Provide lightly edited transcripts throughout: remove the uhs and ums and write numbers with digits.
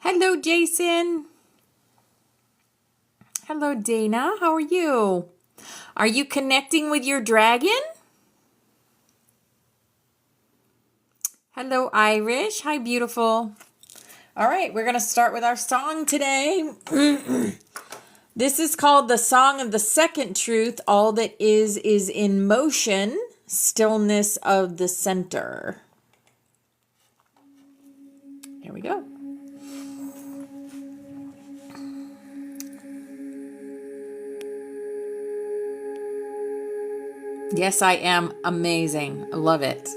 Hello, Jason. Hello, Dana. How are you? Are you connecting with your dragon? Hello, Irish. Hi, beautiful. All right, we're going to start with our song today. This is called the Song of the Second Truth. All that is in motion, stillness of the center. Here we go. Yes, I am amazing. I love it.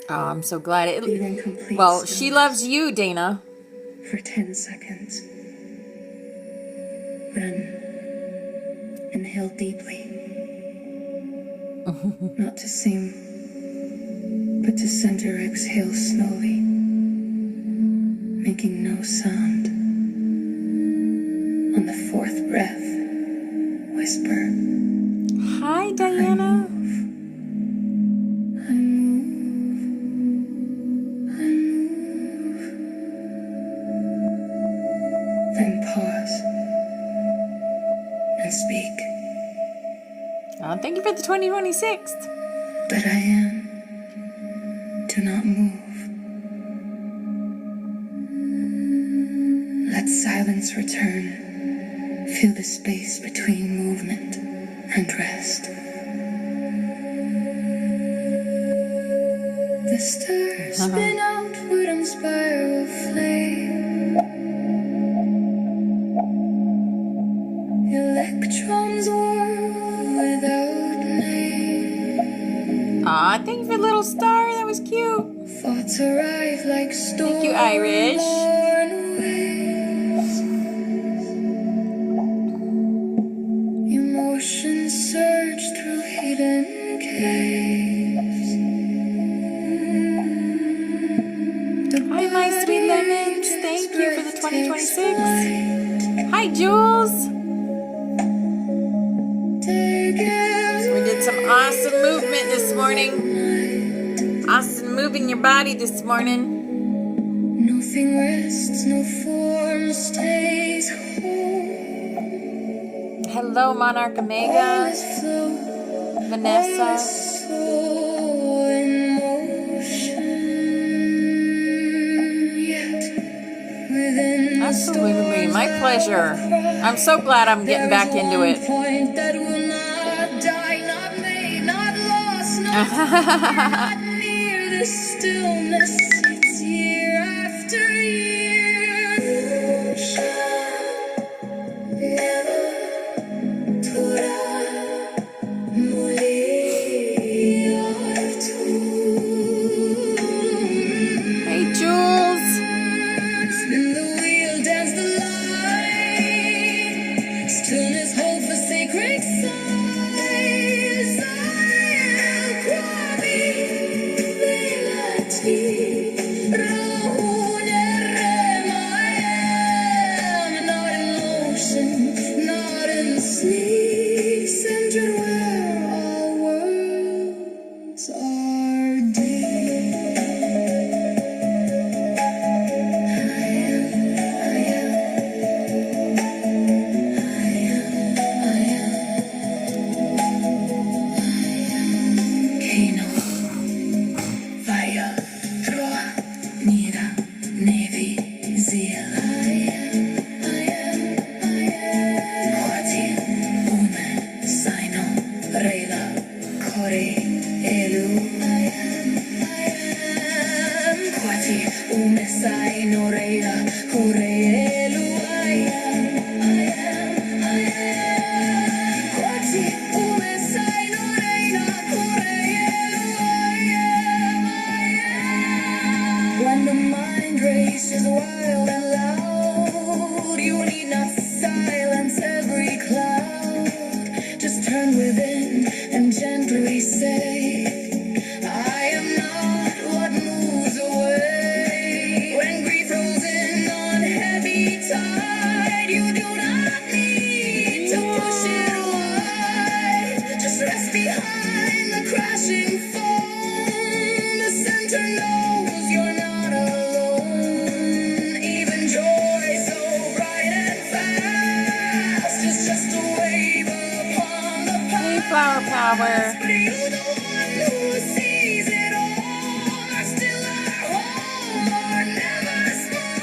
Oh, I'm so glad it... Well, she loves you, Dana. For 10 seconds. Then inhale deeply. Not to sing, but to center. Exhale slowly, making no sound. On the fourth breath, whisper. Hi, Diana. I move. Then pause and speak. Thank you for the 2026. But I am. Do not move. Let silence return. Feel the space between movement and rest. The stars spin outward on spiral flame. Electrons whirl without name. Aw, thank you for the little star. That was cute. Thoughts arrive like storm. Thank you, Irish. Emotions surge through hidden caves. Hi, my sweet lemons. Thank you for the 2026. Hi, Jules. We did some awesome movement this morning. Awesome moving your body this morning. Nothing rests, no form stays whole. Hello, Monarch Omega. Vanessa. Absolutely, my pleasure. I'm so glad I'm getting back into it. Hey, Jules. Spin the wheel, dance the light. Stillness, hope for sacred sighs. Not in motion, not in sleep. Centered where all worlds are deep. When the mind races wild and loud, you need not silence every cloud. Just turn within and gently say, I am not what moves away. When grief rolls in flower power. But you, the one who sees it all, are still our home, are never small.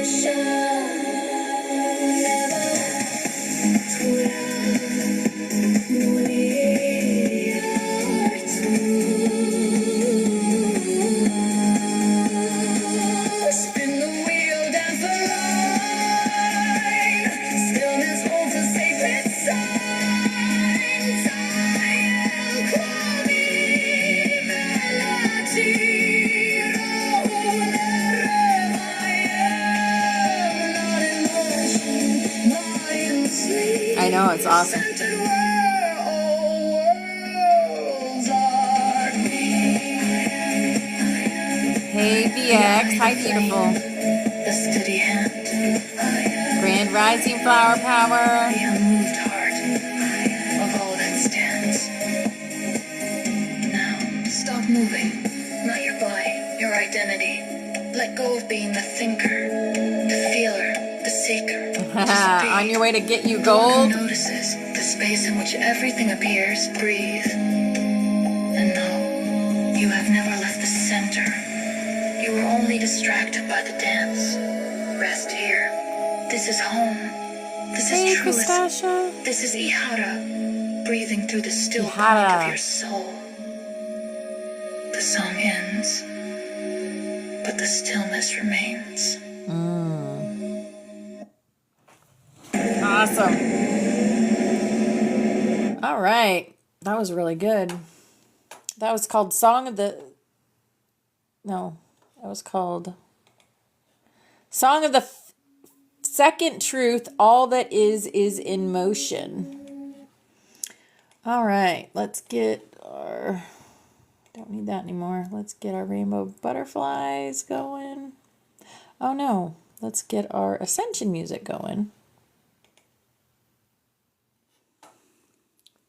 Shall never we are two. Spin the wheel, dance the line. Stillness holds a sacred sign. Time cloudy melody. I know, it's awesome. Hey, BX. Hi, beautiful. The steady hand, Grand Rising flower power. the unmoved heart of all that stands. Now, stop moving. Not your body, your identity. Let go of being the thinker, the feeler, the seeker. Just be. On your way to get you The one gold. who notices the space in which everything appears. Breathe. And know, you have never left the center. You were only distracted by the dance. Rest here. This is home. This Hey, is truth. Christasha. This is Ihara, breathing through the still Ihara. beat of your soul. The song ends, but the stillness remains. Awesome. All right. That was really good. That was called Song of the... No. That was called Song of the Second Truth. All that is in motion. All right. Let's get our... Don't need that anymore. Let's get our rainbow butterflies going. Oh, no. Let's get our Ascension music going.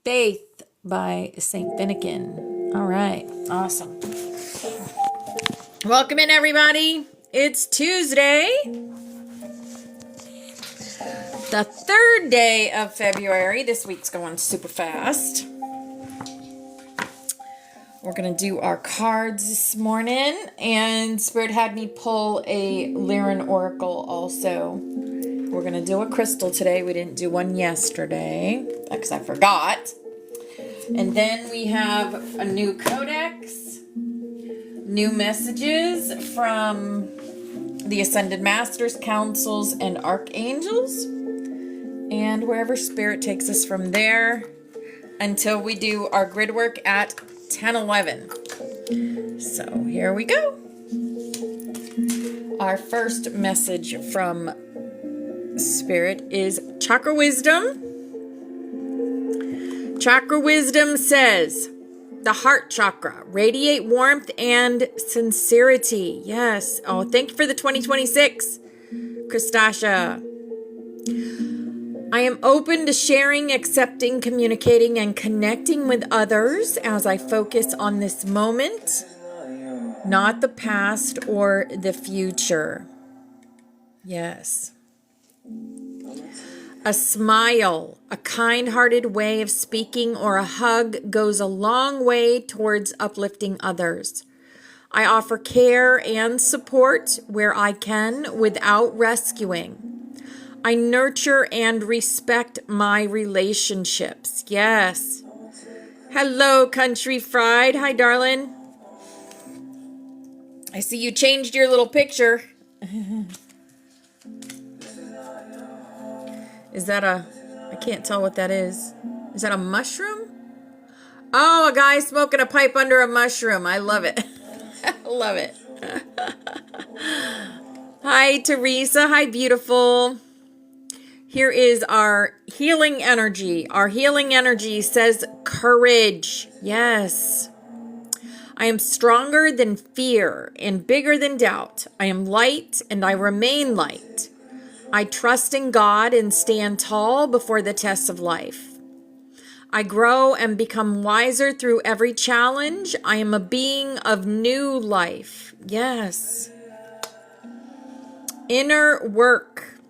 Faith by St. Finnegan. All right. Awesome. Welcome in, everybody. It's Tuesday, the 3rd day of February. This week's going super fast. We're going to do our cards this morning, and Spirit had me pull a Lyran Oracle also. We're going to do a crystal today. We didn't do one yesterday because I forgot. And then we have a new codex, new messages from the Ascended Masters, Councils, and Archangels, and wherever Spirit takes us from there until we do our grid work at 10:11. So here we go. Our first message from Spirit is Chakra Wisdom. Chakra Wisdom says, the heart chakra, radiate warmth and sincerity. Yes. Oh, thank you for the 2026, Christasha. I am open to sharing, accepting, communicating, and connecting with others as I focus on this moment, not the past or the future. Yes. A smile, a kind-hearted way of speaking, or a hug goes a long way towards uplifting others. I offer care and support where I can without rescuing. I nurture and respect my relationships. Yes. Hello, Country Fried. Hi, darling. I see you changed your little picture. Is that I can't tell what that is. Is that a mushroom? Oh, a guy smoking a pipe under a mushroom. I love it. I love it. Hi, Teresa. Hi, beautiful. Here is our healing energy. Our healing energy says courage. Yes. I am stronger than fear and bigger than doubt. I am light and I remain light. I trust in God and stand tall before the tests of life. I grow and become wiser through every challenge. I am a being of new life. Yes. Inner work.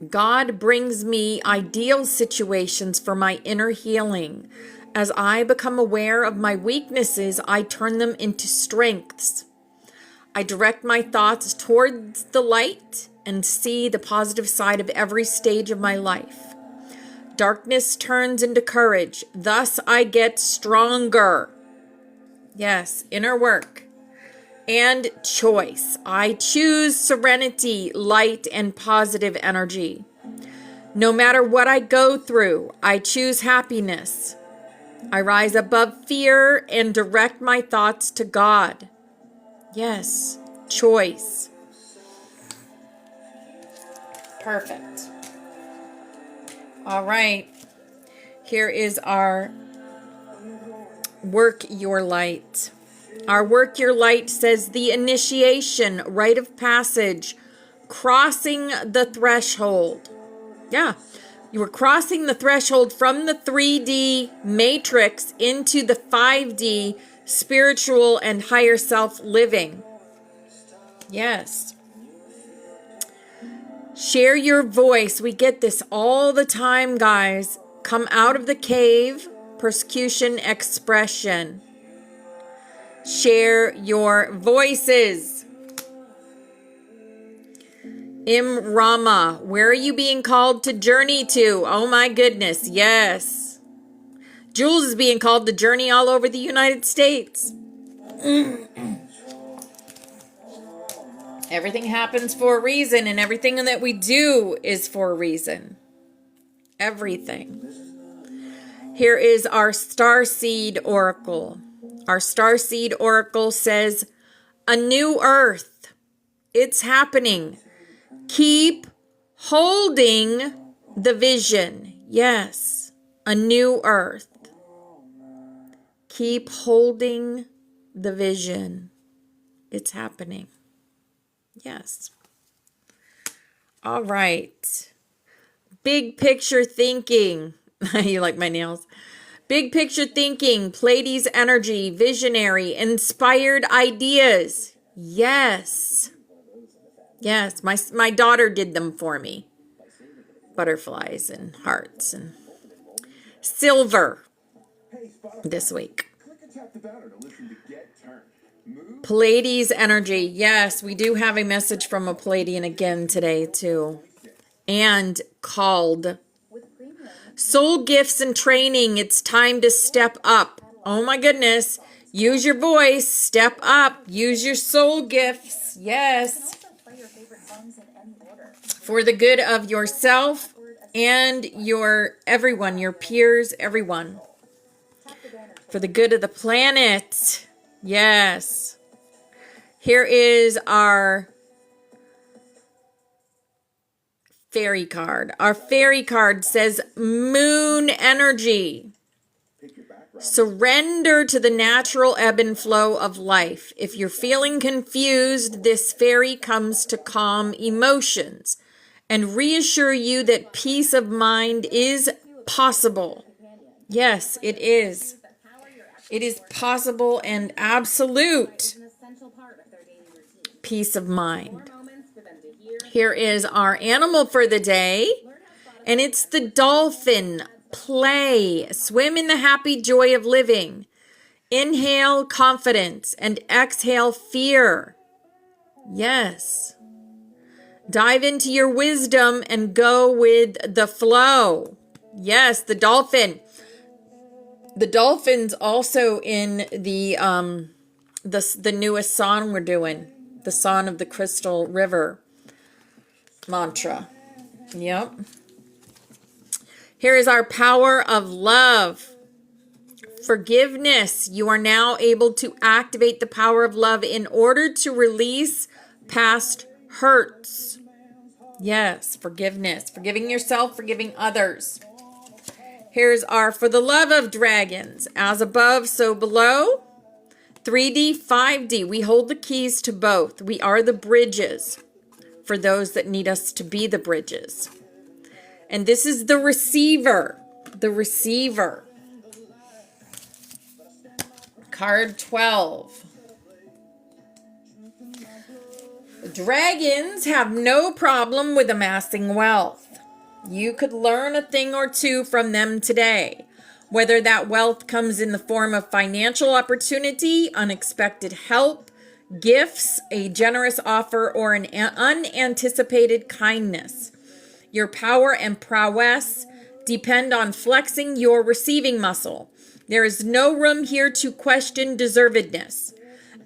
God brings me ideal situations for my inner healing. As I become aware of my weaknesses, I turn them into strengths. I direct my thoughts towards the light and see the positive side of every stage of my life. Darkness turns into courage. Thus I get stronger. Yes, inner work. And choice. I choose serenity, light, and positive energy. No matter what I go through, I choose happiness. I rise above fear and direct my thoughts to God. Yes, choice. Perfect. All right. Here is our Work Your Light. Our Work Your Light says the initiation, rite of passage, crossing the threshold. Yeah, you were crossing the threshold from the 3D matrix into the 5D spiritual and higher self living. Yes. Share your voice. We get this all the time, guys. Come out of the cave. Persecution expression. Share your voices. Rama, where are you being called to journey to? Oh my goodness, yes. Jules is being called to journey all over the United States. Everything happens for a reason, and everything that we do is for a reason. Everything. Here is our Starseed Oracle. Our Starseed Oracle says, a new earth. It's happening. Keep holding the vision. Yes, a new earth. Keep holding the vision. It's happening. Yes. All right. Big picture thinking. You like my nails? Big picture thinking, Pleiades energy, visionary, inspired ideas. Yes. Yes, my daughter did them for me. Butterflies and hearts and silver this week. Pleiades energy. Yes, we do have a message from a Pleiadian again today too. And called soul gifts and training. It's time to step up. Oh my goodness. Use your voice. Step up. Use your soul gifts. Yes. For the good of yourself and your everyone, your peers, everyone. For the good of the planet. Yes. Here is our fairy card. Our fairy card says moon energy. Surrender to the natural ebb and flow of life. If you're feeling confused, this fairy comes to calm emotions and reassure you that peace of mind is possible. Yes, it is. It is possible and absolute peace of mind. Here is our animal for the day, and it's the dolphin. Play. Swim in the happy joy of living. Inhale confidence and exhale fear. Yes. Dive into your wisdom and go with the flow. Yes, the dolphin. The dolphin's also in the newest song we're doing, the Song of the Crystal River mantra. Yep. Here is our power of love. Forgiveness. You are now able to activate the power of love in order to release past hurts. Yes, forgiveness. Forgiving yourself, forgiving others. Here's our for the love of dragons. As above, so below. 3D, 5D. We hold the keys to both. We are the bridges for those that need us to be the bridges. And this is the receiver. The receiver. Card 12. Dragons have no problem with amassing wealth. You could learn a thing or two from them today. Whether that wealth comes in the form of financial opportunity, unexpected help, gifts, a generous offer, or an unanticipated kindness. Your power and prowess depend on flexing your receiving muscle. There is no room here to question deservedness.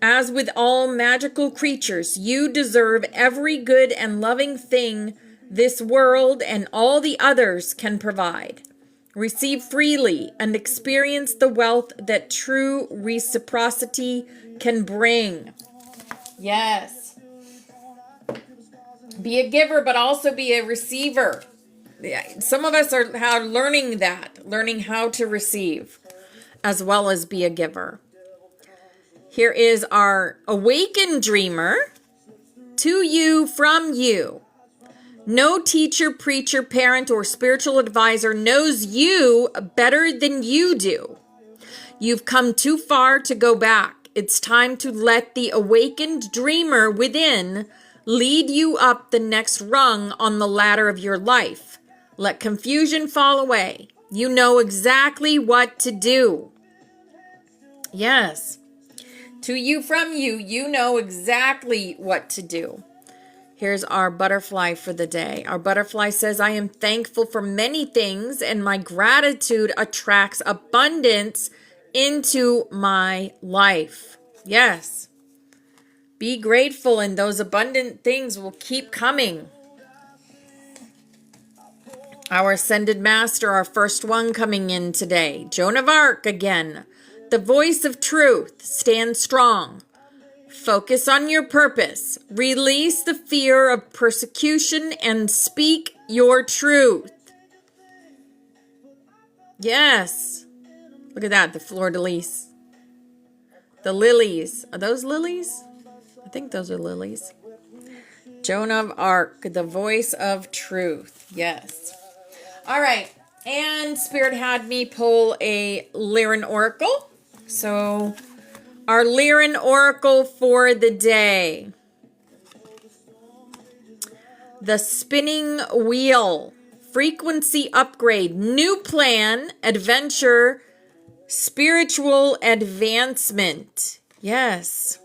As with all magical creatures, you deserve every good and loving thing this world and all the others can provide. Receive freely and experience the wealth that true reciprocity can bring. Yes. Be a giver, but also be a receiver. Some of us are learning how to receive as well as be a giver. Here is our awakened dreamer. To you, from you. No teacher, preacher, parent, or spiritual advisor knows you better than you do. You've come too far to go back. It's time to let the awakened dreamer within lead you up the next rung on the ladder of your life. Let confusion fall away. You know exactly what to do. Yes. To you, from you, you know exactly what to do. Here's our butterfly for the day. Our butterfly says, I am thankful for many things, and my gratitude attracts abundance into my life. Yes. Be grateful, and those abundant things will keep coming. Our Ascended Master, our first one coming in today. Joan of Arc again. The voice of truth. Stand strong. Focus on your purpose. Release the fear of persecution and speak your truth. Yes. Look at that, the fleur-de-lis. The lilies. Are those lilies? I think those are lilies. Joan of Arc, the voice of truth. Yes. All right. And Spirit had me pull a Lyran Oracle. So our Lyran Oracle for the day. The spinning wheel. Frequency upgrade. New plan. Adventure. Spiritual advancement. Yes.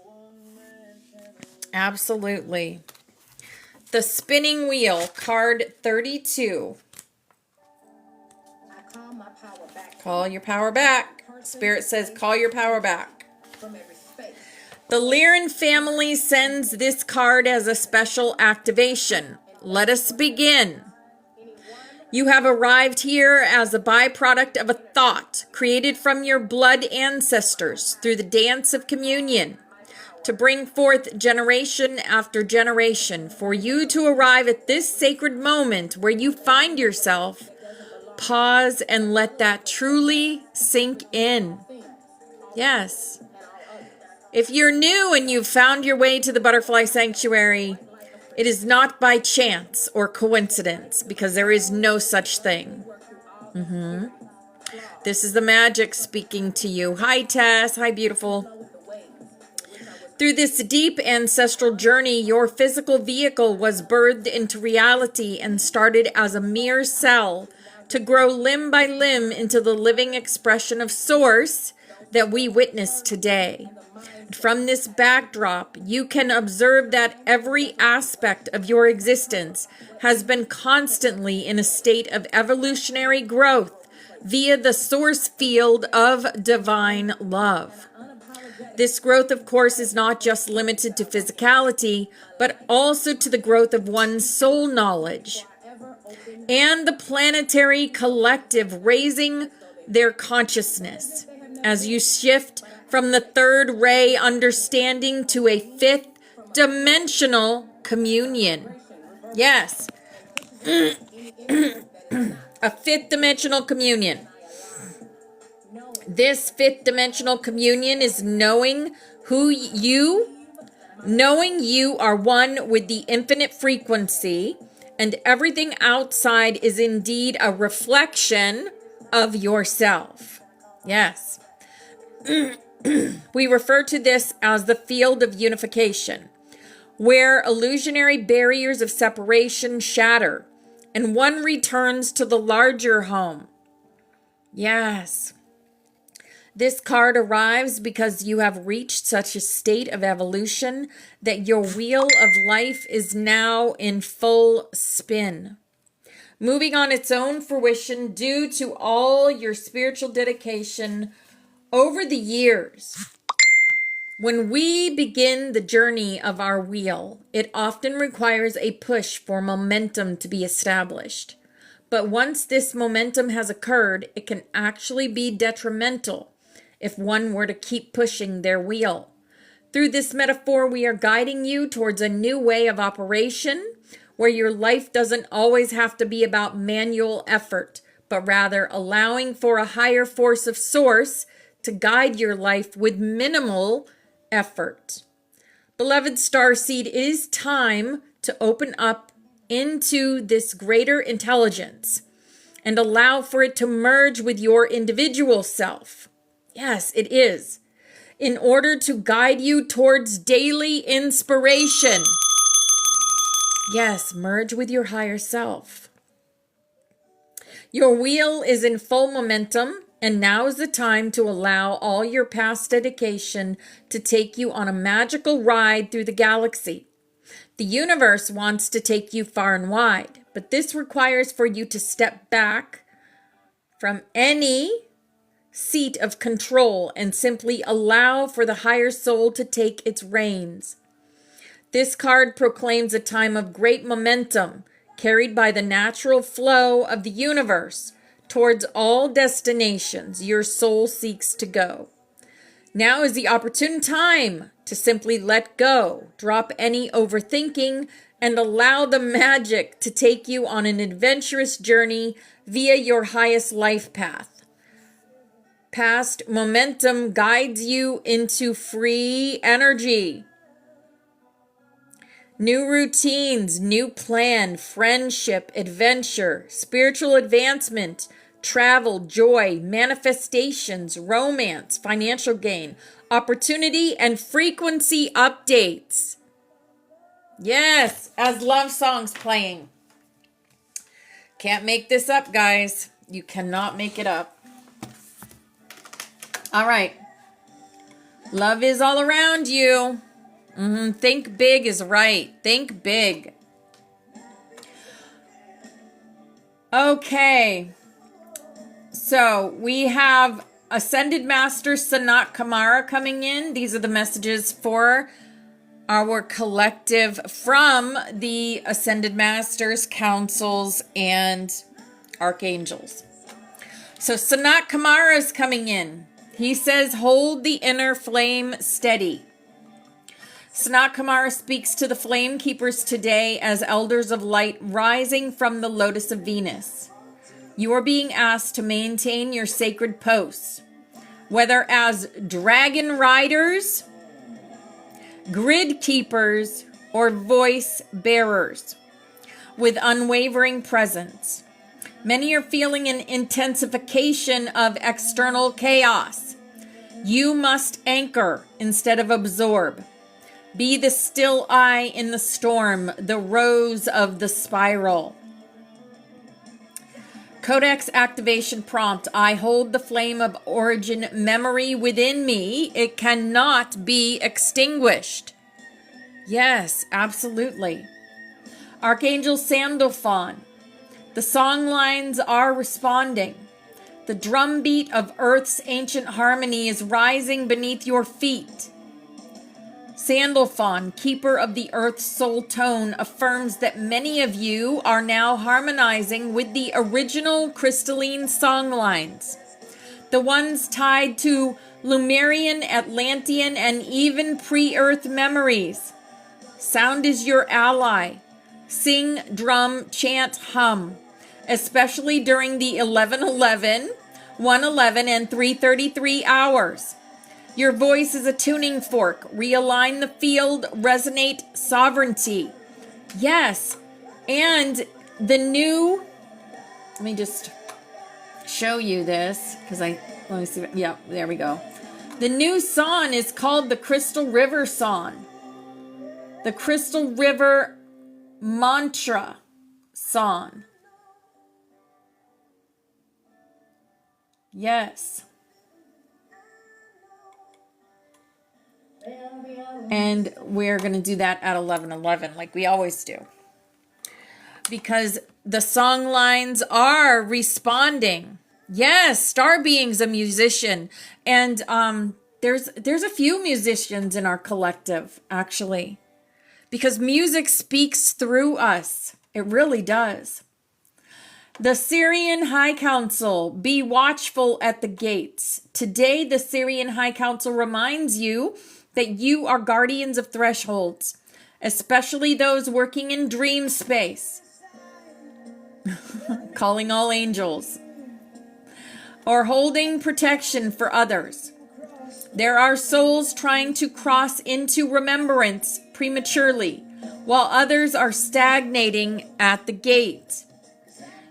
Absolutely. The spinning wheel. Card 32. Call your power back. Spirit says call your power back. The Lyran family sends this card as a special activation. Let us begin. You have arrived here as a byproduct of a thought created from your blood ancestors through the dance of communion to bring forth generation after generation for you to arrive at this sacred moment where you find yourself. Pause and let that truly sink in. Yes. If you're new and you've found your way to the Butterfly Sanctuary, it is not by chance or coincidence, because there is no such thing. This is the magic speaking to you. Hi, Tess. Hi, beautiful. Through this deep ancestral journey, your physical vehicle was birthed into reality and started as a mere cell to grow limb by limb into the living expression of Source that we witness today. From this backdrop, you can observe that every aspect of your existence has been constantly in a state of evolutionary growth via the source field of divine love. This growth, of course, is not just limited to physicality, but also to the growth of one's soul knowledge and the planetary collective raising their consciousness as you shift from the third ray understanding to a fifth dimensional communion. Yes. A fifth dimensional communion. This fifth dimensional communion is knowing you are one with the infinite frequency, and everything outside is indeed a reflection of yourself. Yes. We refer to this as the field of unification, where illusionary barriers of separation shatter, and one returns to the larger home. Yes. This card arrives because you have reached such a state of evolution that your wheel of life is now in full spin, moving on its own fruition due to all your spiritual dedication over the years. When we begin the journey of our wheel, it often requires a push for momentum to be established. But once this momentum has occurred, it can actually be detrimental if one were to keep pushing their wheel. Through this metaphor, we are guiding you towards a new way of operation where your life doesn't always have to be about manual effort, but rather allowing for a higher force of source to guide your life with minimal effort. Beloved starseed, it is time to open up into this greater intelligence and allow for it to merge with your individual self. Yes, it is. In order to guide you towards daily inspiration. Yes, merge with your higher self. Your wheel is in full momentum, and now is the time to allow all your past dedication to take you on a magical ride through the galaxy. The universe wants to take you far and wide, but this requires for you to step back from any seat of control and simply allow for the higher soul to take its reins. This card proclaims a time of great momentum carried by the natural flow of the universe towards all destinations your soul seeks to go. Now is the opportune time to simply let go, drop any overthinking, and allow the magic to take you on an adventurous journey via your highest life path. Past momentum guides you into free energy. New routines, new plan, friendship, adventure, spiritual advancement, travel, joy, manifestations, romance, financial gain, opportunity, and frequency updates. Yes, as love songs playing. Can't make this up, guys. You cannot make it up. All right. Love is all around you. Think big is right. Think big. Okay. So we have Ascended Master Sanat Kamara coming in. These are the messages for our collective from the Ascended Masters, Councils, and Archangels. So Sanat Kamara is coming in. He says, hold the inner flame steady. Sanat Kamara speaks to the flame keepers today as elders of light rising from the lotus of Venus. You are being asked to maintain your sacred posts, whether as dragon riders, grid keepers, or voice bearers, with unwavering presence. Many are feeling an intensification of external chaos. You must anchor instead of absorb. Be the still eye in the storm, the rose of the spiral. Codex activation prompt. I hold the flame of origin memory within me. It cannot be extinguished. Yes, absolutely. Archangel Sandalphon. The song lines are responding. The drumbeat of Earth's ancient harmony is rising beneath your feet. Sandalphon, keeper of the Earth's soul tone, affirms that many of you are now harmonizing with the original crystalline song lines. The ones tied to Lemurian, Atlantean, and even pre-Earth memories. Sound is your ally. Sing, drum, chant, hum. Especially during the 11:11, 1:11, and 3:33 hours. Your voice is a tuning fork. Realign the field, resonate sovereignty. Yes, and the new, let me just show you this, because let me see, yeah, there we go. The new song is called the Crystal River Song. The Crystal River Mantra Song. Yes. And we're going to do that at 11:11 like we always do. Because the song lines are responding. Yes, Star Being's a musician. And there's a few musicians in our collective, actually. Because music speaks through us. It really does. The Syrian High Council, be watchful at the gates. Today, the Syrian High Council reminds you that you are guardians of thresholds, especially those working in dream space, calling all angels, or holding protection for others. There are souls trying to cross into remembrance prematurely, while others are stagnating at the gate.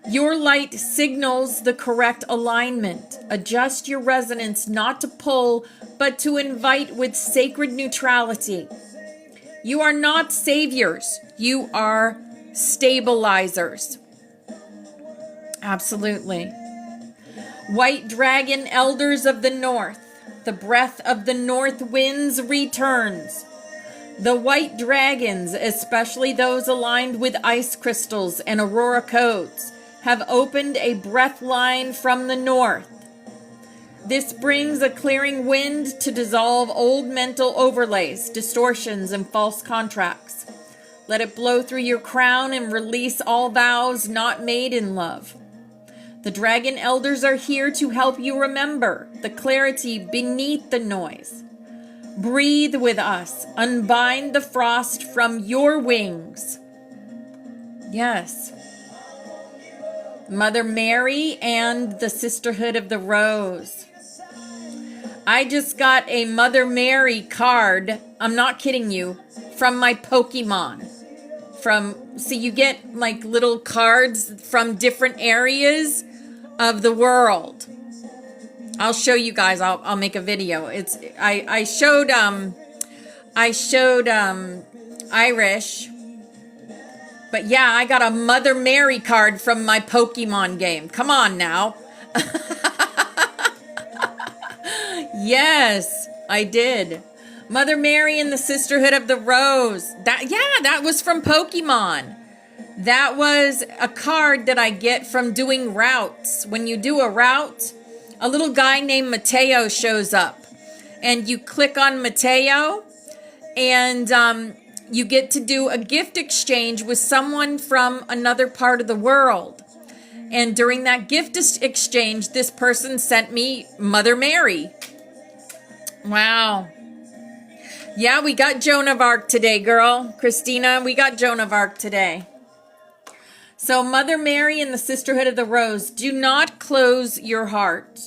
Your light signals the correct alignment. Adjust your resonance not to pull, but to invite with sacred neutrality. You are not saviors. You are stabilizers. Absolutely. White dragon elders of the north. The breath of the north winds returns. The white dragons, especially those aligned with ice crystals and aurora codes, have opened a breath line from the north. This brings a clearing wind to dissolve old mental overlays, distortions, and false contracts. Let it blow through your crown and release all vows not made in love. The dragon elders are here to help you remember the clarity beneath the noise. Breathe with us. Unbind the frost from your wings. Yes. Mother Mary and the Sisterhood of the Rose. I just got a Mother Mary card. I'm not kidding you. From my Pokemon. So you get like little cards from different areas of the world. I'll show you guys. I'll make a video. I showed Irish. But yeah, I got a Mother Mary card from my Pokemon game. Come on now. Yes, I did. Mother Mary and the Sisterhood of the Rose. That was from Pokemon. That was a card that I get from doing routes. When you do a route, a little guy named Mateo shows up. And you click on Mateo, and you get to do a gift exchange with someone from another part of the world. And during that gift exchange, this person sent me Mother Mary. Wow. Yeah, we got Joan of Arc today, girl. Christina, we got Joan of Arc today. So Mother Mary and the Sisterhood of the Rose, do not close your heart.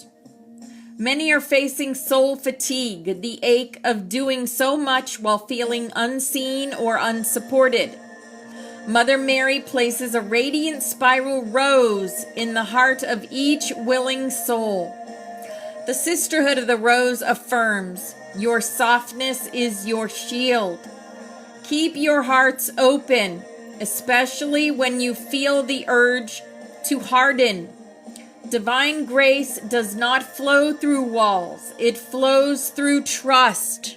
Many are facing soul fatigue, the ache of doing so much while feeling unseen or unsupported. Mother Mary places a radiant spiral rose in the heart of each willing soul. The Sisterhood of the Rose affirms, your softness is your shield. Keep your hearts open, especially when you feel the urge to harden. Divine grace does not flow through walls. It flows through trust.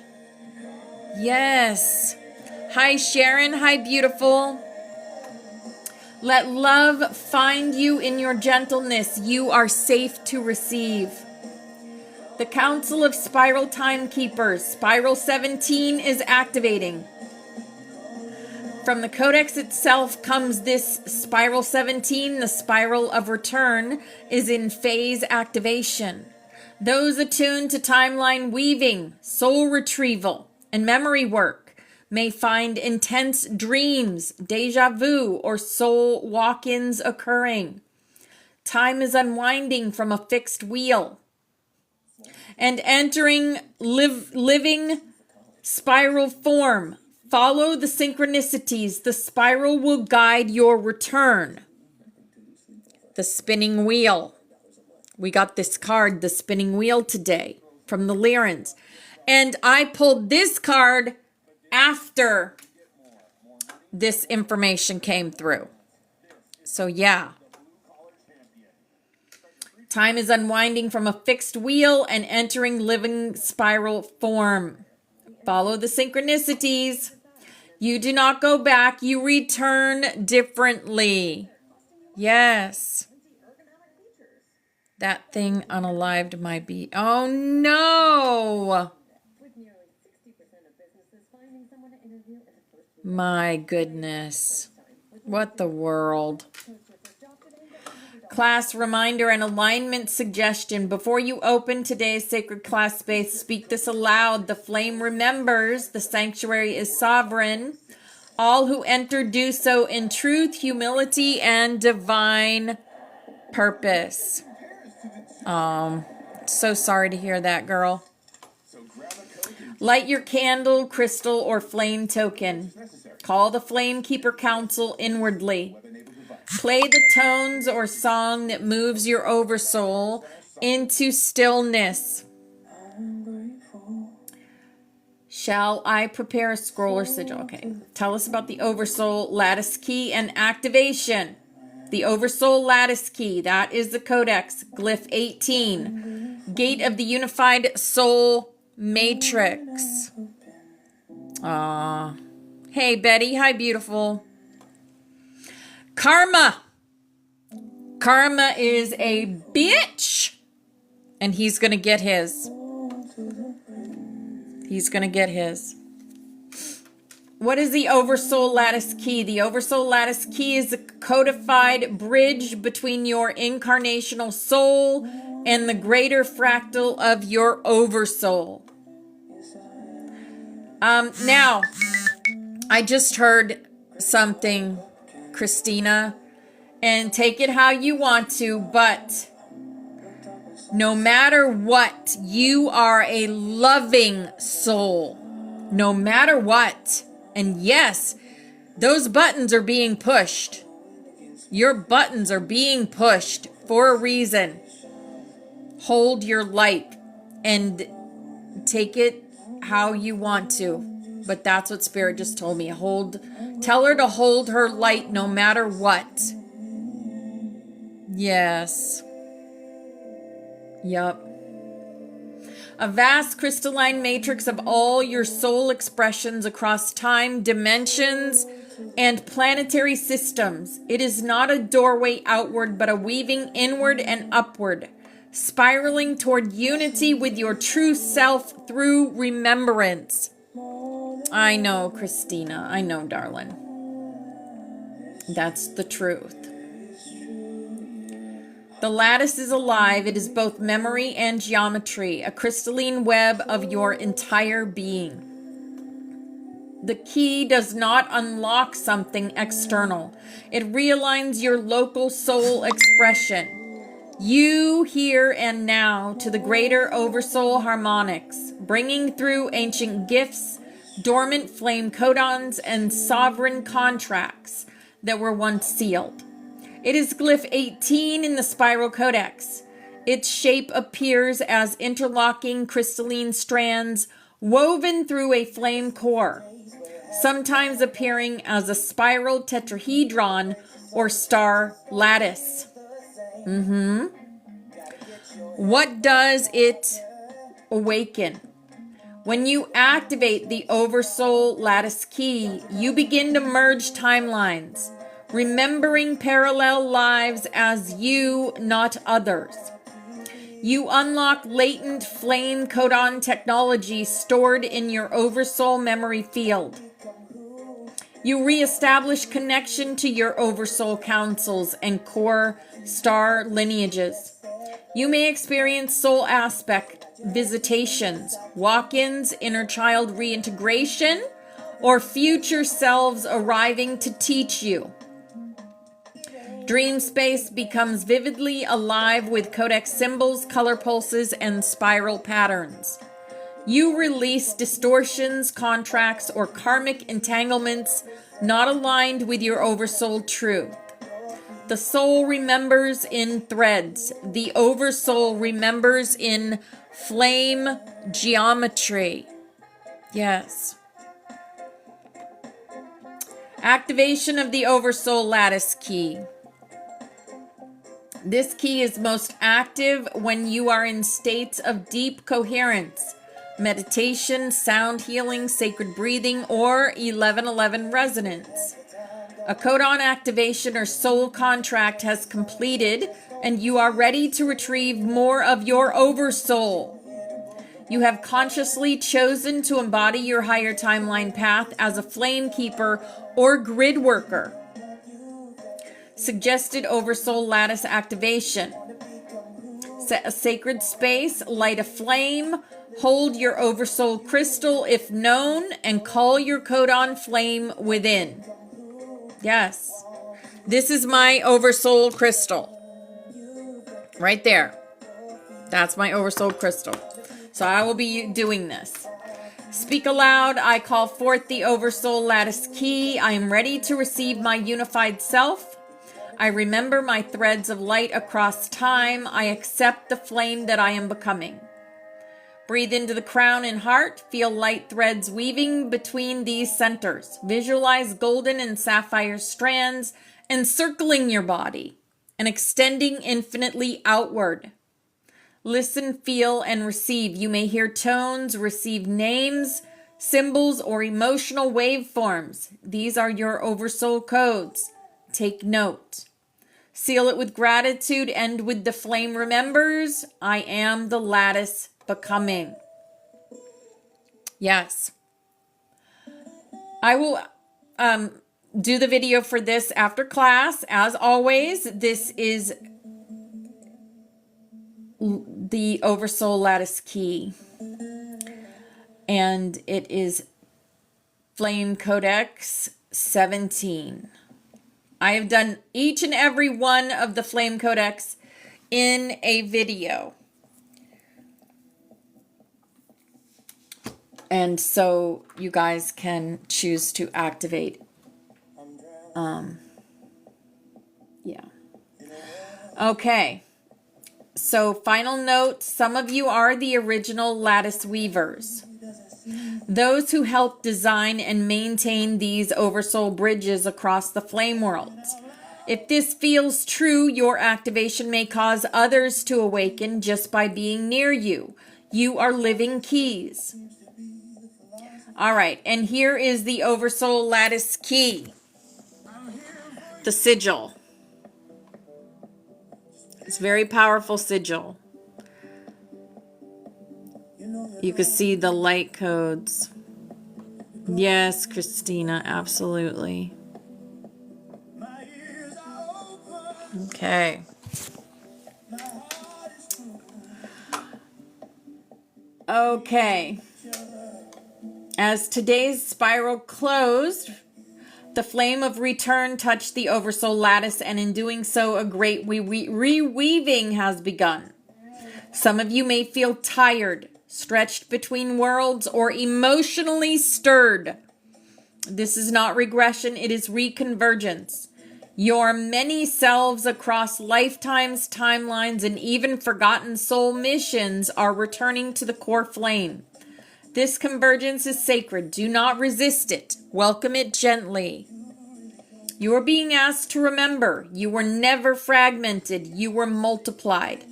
Yes. Hi, Sharon. Hi, beautiful. Let love find you in your gentleness. You are safe to receive. The Council of Spiral Timekeepers. Spiral 17 is activating. From the Codex itself comes this Spiral 17, the Spiral of Return, is in phase activation. Those attuned to timeline weaving, soul retrieval, and memory work may find intense dreams, deja vu, or soul walk-ins occurring. Time is unwinding from a fixed wheel and entering living spiral form. Follow the synchronicities. The spiral will guide your return. The spinning wheel. We got this card, the spinning wheel, today from the Lyrans. And I pulled this card after this information came through. So yeah. Time is unwinding from a fixed wheel and entering living spiral form. Follow the synchronicities. You do not go back. You return differently. Yes. That thing unalived my bee. Oh no. My goodness. What the world. Class reminder and alignment suggestion. Before you open today's sacred class space, speak this aloud. The flame remembers. The sanctuary is sovereign. All who enter do so in truth, humility, and divine purpose. So sorry to hear that, girl. Light your candle, crystal, or flame token. Call the Flame Keeper Council inwardly. Play the tones or song that moves your oversoul into stillness. Shall I prepare a scroll or sigil? Okay. Tell us about the Oversoul Lattice Key and activation. The Oversoul Lattice Key, that is the Codex, Glyph 18. Gate of the Unified Soul Matrix. Hey, Betty. Hi, beautiful. Karma. Karma is a bitch. And he's going to get his. He's going to get his. What is the Oversoul Lattice Key? The Oversoul Lattice Key is a codified bridge between your incarnational soul and the greater fractal of your Oversoul. Now, I just heard something, Christina, and take it how you want to, but no matter what, you are a loving soul. No matter what. And yes, those buttons are being pushed. Your buttons are being pushed for a reason. Hold your light and take it how you want to. But that's what Spirit just told me. Tell her to hold her light no matter what. Yes. Yup. A vast crystalline matrix of all your soul expressions across time, dimensions, and planetary systems. It is not a doorway outward, but a weaving inward and upward, spiraling toward unity with your true self through remembrance. I know, Christina. I know, darling. That's the truth. The lattice is alive. It is both memory and geometry, a crystalline web of your entire being. The key does not unlock something external. It realigns your local soul expression. You, here and now, to the greater oversoul harmonics, bringing through ancient gifts, dormant flame codons, and sovereign contracts that were once sealed. It is Glyph 18 in the Spiral Codex. Its shape appears as interlocking crystalline strands woven through a flame core, sometimes appearing as a spiral tetrahedron or star lattice. What does it awaken? When you activate the Oversoul Lattice Key, you begin to merge timelines, remembering parallel lives as you, not others. You unlock latent flame codon technology stored in your Oversoul memory field. You reestablish connection to your Oversoul councils and core star lineages. You may experience soul aspect visitations, walk-ins, inner child reintegration, or future selves arriving to teach you. Dream space becomes vividly alive with codex symbols, color pulses, and spiral patterns. You release distortions, contracts, or karmic entanglements not aligned with your oversoul truth. The soul remembers in threads. The oversoul remembers in flame geometry. Yes. Activation of the Oversoul Lattice Key. This key is most active when you are in states of deep coherence, meditation, sound healing, sacred breathing, or 1111 resonance. A codon activation or soul contract has completed, and you are ready to retrieve more of your oversoul. You have consciously chosen to embody your higher timeline path as a flame keeper or grid worker. Suggested oversoul lattice activation. Set a sacred space, light a flame, hold your oversoul crystal if known, and call your codon flame within. Yes, this is my oversoul crystal. Right there. That's my oversoul crystal. So I will be doing this. Speak aloud. I call forth the oversoul lattice key. I am ready to receive my unified self. I remember my threads of light across time. I accept the flame that I am becoming. Breathe into the crown and heart. Feel light threads weaving between these centers. Visualize golden and sapphire strands encircling your body and extending infinitely outward. Listen, feel, and receive. You may hear tones, receive names, symbols, or emotional waveforms. These are your oversoul codes. Take note. Seal it with gratitude. End with the flame remembers. I am the lattice becoming. Yes. I will do the video for this after class. As always, this is the oversoul lattice key, and it is Flame Codex 17. I have done each and every one of the Flame Codex in a video, and so you guys can choose to activate. Yeah. Okay. So final note, some of you are the original lattice weavers. Those who helped design and maintain these oversoul bridges across the flame worlds. If this feels true, your activation may cause others to awaken just by being near you. You are living keys. All right, and here is the oversoul lattice key. The sigil. It's a very powerful sigil. You can see the light codes. Yes, Christina, absolutely. Okay. Okay. As today's spiral closed, the flame of return touched the oversoul lattice, and in doing so, a great reweaving has begun. Some of you may feel tired, stretched between worlds, or emotionally stirred. This is not regression, it is reconvergence. Your many selves across lifetimes, timelines, and even forgotten soul missions are returning to the core flame. This convergence is sacred. Do not resist it. Welcome it gently. You are being asked to remember, you were never fragmented, you were multiplied.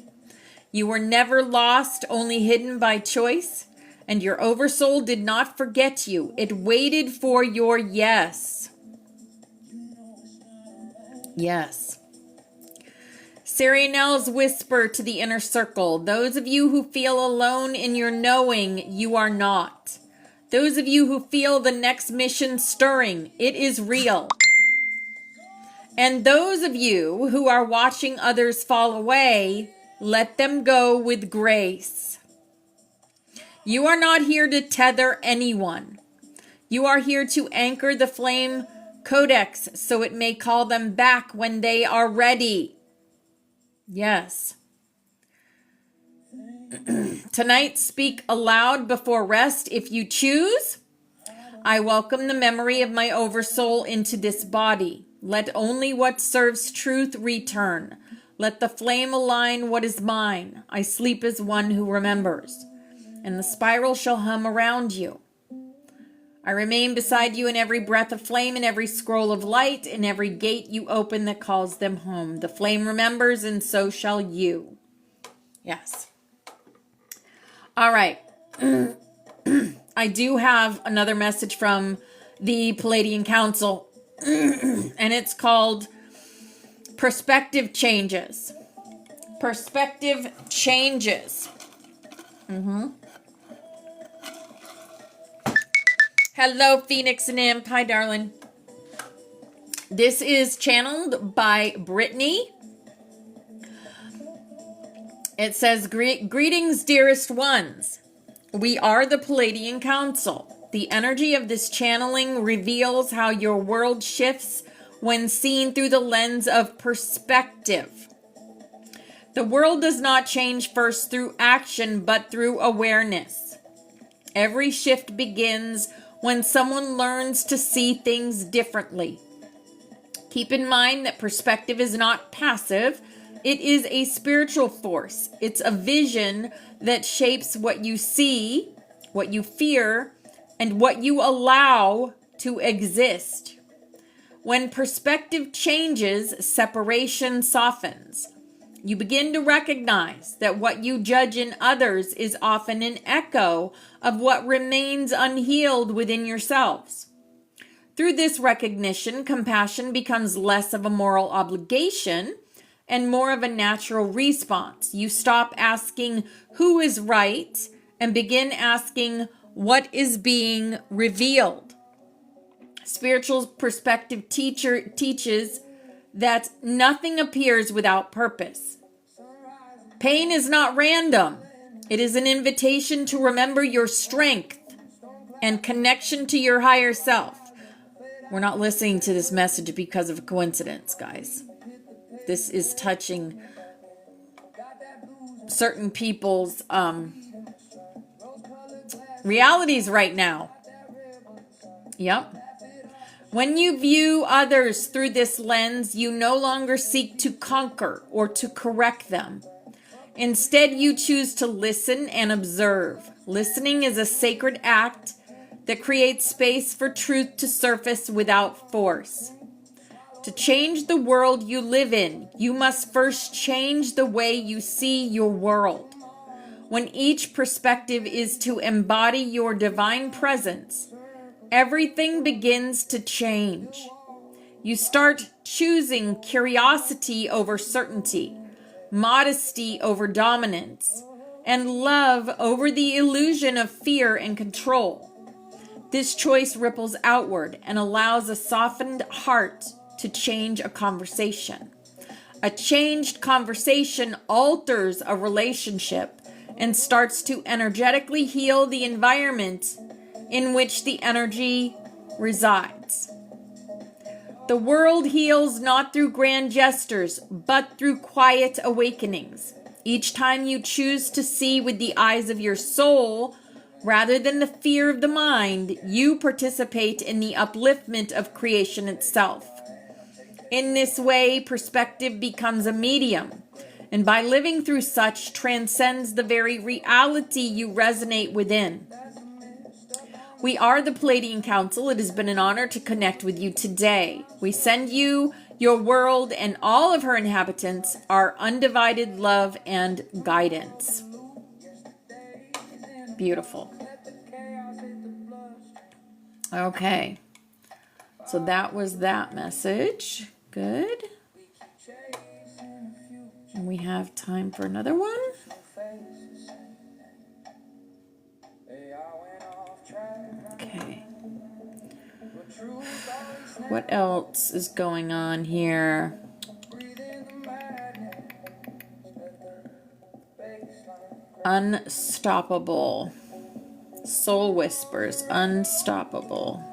You were never lost, only hidden by choice, and your oversoul did not forget you. It waited for your yes. Yes. Sirianel's whisper to the inner circle. Those of you who feel alone in your knowing, you are not. Those of you who feel the next mission stirring, it is real. And those of you who are watching others fall away, let them go with grace. You are not here to tether anyone. You are here to anchor the flame codex so it may call them back when they are ready. Yes. Tonight, speak aloud before rest if you choose. I welcome the memory of my oversoul into this body. Let only what serves truth return. Let the flame align what is mine. I sleep as one who remembers. And the spiral shall hum around you. I remain beside you in every breath of flame, in every scroll of light, in every gate you open that calls them home. The flame remembers, and so shall you. Yes. All right. I do have another message from the Palladian Council, and it's called Perspective Changes. Perspective changes. Hello, Phoenix and Imp. Hi, darling. This is channeled by Brittany. It says, greetings, dearest ones. We are the Palladian Council. The energy of this channeling reveals how your world shifts when seen through the lens of perspective. The world does not change first through action, but through awareness. Every shift begins when someone learns to see things differently. Keep in mind that perspective is not passive. It is a spiritual force. It's a vision that shapes what you see, what you fear, and what you allow to exist. When perspective changes, separation softens. You begin to recognize that what you judge in others is often an echo of what remains unhealed within yourselves. Through this recognition, compassion becomes less of a moral obligation and more of a natural response. You stop asking who is right and begin asking what is being revealed. Spiritual perspective teaches that nothing appears without purpose. Pain is not random. It is an invitation to remember your strength and connection to your higher self. We're not listening to this message because of a coincidence, guys. This is touching certain people's realities right now. Yep. When you view others through this lens, you no longer seek to conquer or to correct them. Instead, you choose to listen and observe. Listening is a sacred act that creates space for truth to surface without force. To change the world you live in, you must first change the way you see your world. When each perspective is to embody your divine presence, everything begins to change. You start choosing curiosity over certainty, modesty over dominance, and love over the illusion of fear and control. This choice ripples outward and allows a softened heart to change a conversation. A changed conversation alters a relationship and starts to energetically heal the environment in which the energy resides. The world heals not through grand gestures, but through quiet awakenings. Each time you choose to see with the eyes of your soul, rather than the fear of the mind, you participate in the upliftment of creation itself. In this way, perspective becomes a medium, and by living through such, transcends the very reality you resonate within. We are the Palladian Council. It has been an honor to connect with you today. We send you, your world, and all of her inhabitants our undivided love and guidance. Beautiful. Okay. So that was that message. Good. And we have time for another one. Okay. What else is going on here? Unstoppable. Soul whispers. Unstoppable.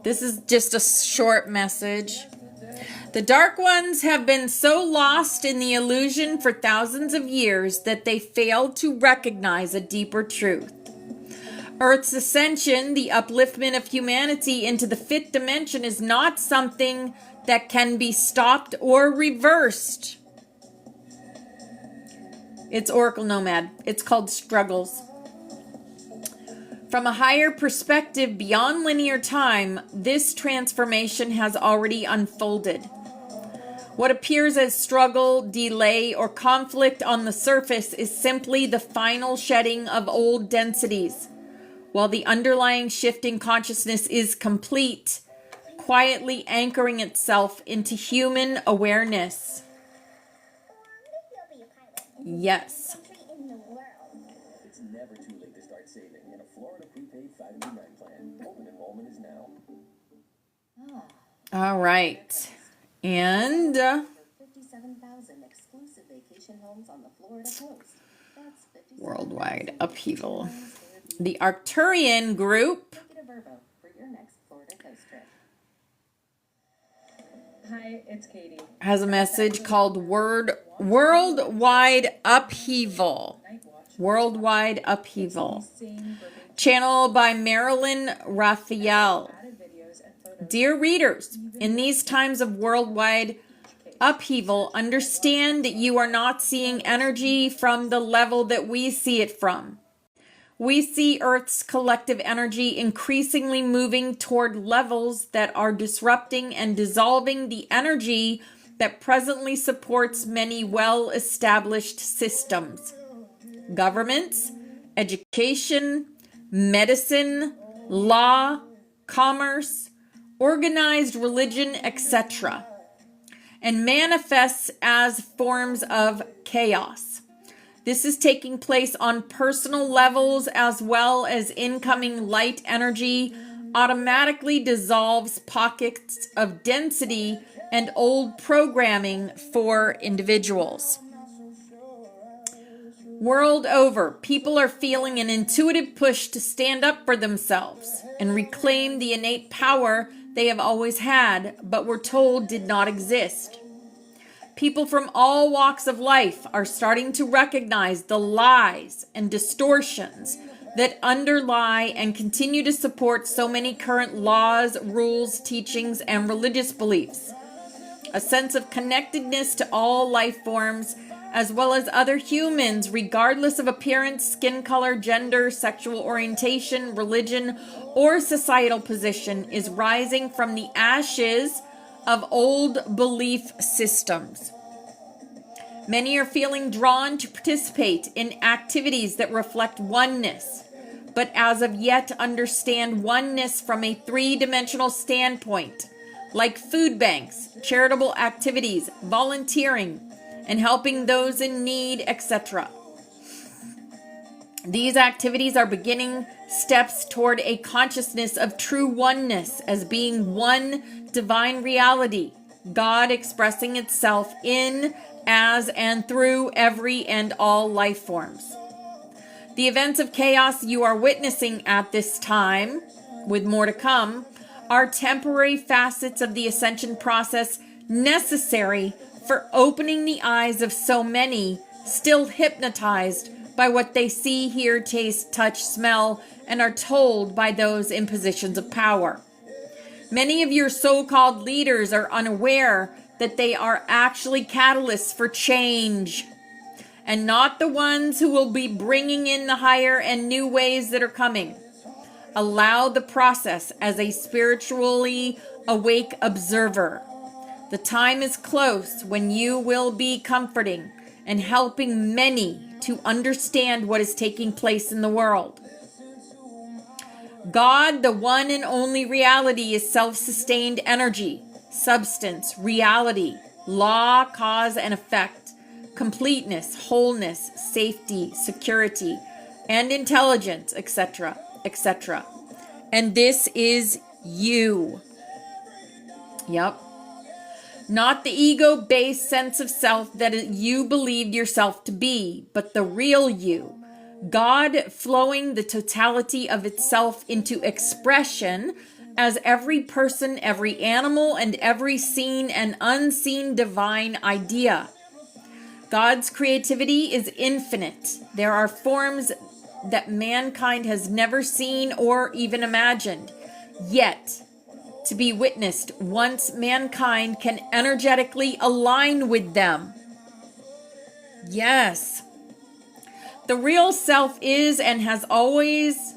This is just a short message. The Dark Ones have been so lost in the illusion for thousands of years that they failed to recognize a deeper truth. Earth's ascension, the upliftment of humanity into the fifth dimension, is not something that can be stopped or reversed. It's Oracle Nomad. It's called struggles. From a higher perspective beyond linear time, this transformation has already unfolded. What appears as struggle, delay, or conflict on the surface is simply the final shedding of old densities, while the underlying shift in consciousness is complete, quietly anchoring itself into human awareness. Yes. It's never too late to start saving in a Florida prepaid 599 plan. Open enrollment is now. All right. And 57,000 exclusive vacation homes on the Florida coast. That's 57,000 worldwide upheaval. The Arcturian group Take it a Verbo for your next Florida coast trip. Hi, it's Katie. has a message called Worldwide Upheaval. Worldwide Upheaval. Channeled by Marilyn Raphael. Dear readers, in these times of worldwide upheaval, understand that you are not seeing energy from the level that we see it from. We see Earth's collective energy increasingly moving toward levels that are disrupting and dissolving the energy that presently supports many well-established systems. Governments, education, medicine, law, commerce, organized religion, etc., and manifests as forms of chaos. This is taking place on personal levels as well as incoming light energy automatically dissolves pockets of density and old programming for individuals. World over, people are feeling an intuitive push to stand up for themselves and reclaim the innate power they have always had, but were told did not exist. People from all walks of life are starting to recognize the lies and distortions that underlie and continue to support so many current laws, rules, teachings, and religious beliefs. A sense of connectedness to all life forms, as well as other humans, regardless of appearance, skin color, gender, sexual orientation, religion, or societal position, is rising from the ashes of old belief systems. Many are feeling drawn to participate in activities that reflect oneness, but as of yet understand oneness from a three-dimensional standpoint, like food banks, charitable activities, volunteering, and helping those in need, etc. These activities are beginning steps toward a consciousness of true oneness as being one divine reality, God expressing itself in, as, and through every and all life forms. The events of chaos you are witnessing at this time, with more to come, are temporary facets of the ascension process necessary for opening the eyes of so many still hypnotized by what they see, hear, taste, touch, smell, and are told by those in positions of power. Many of your so-called leaders are unaware that they are actually catalysts for change, and not the ones who will be bringing in the higher and new ways that are coming. Allow the process as a spiritually awake observer. The time is close when you will be comforting and helping many to understand what is taking place in the world. God, the one and only reality, is self-sustained energy, substance, reality, law, cause and effect, completeness, wholeness, safety, security, and intelligence, etc., etc. And this is you. Yep. Not the ego-based sense of self that you believed yourself to be, but the real you. God flowing the totality of itself into expression as every person, every animal, and every seen and unseen divine idea. God's creativity is infinite. There are forms that mankind has never seen or even imagined, yet to be witnessed once mankind can energetically align with them. Yes. The real self is and has always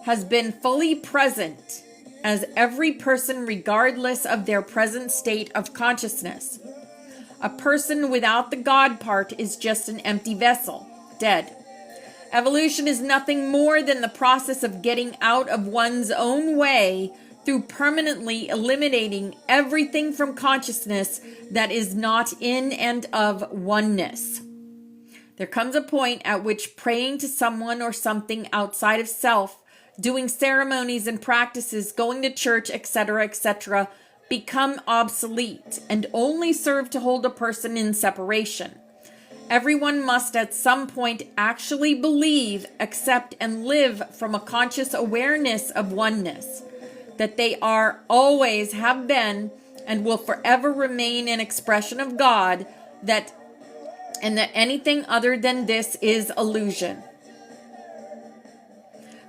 has been fully present as every person regardless of their present state of consciousness. A person without the God part is just an empty vessel, dead. Evolution is nothing more than the process of getting out of one's own way through permanently eliminating everything from consciousness that is not in and of oneness. There comes a point at which praying to someone or something outside of self, doing ceremonies and practices, going to church, etc., become obsolete and only serve to hold a person in separation. Everyone must at some point actually believe, accept, and live from a conscious awareness of oneness, that they are, always have been, and will forever remain an expression of God, and that anything other than this is illusion.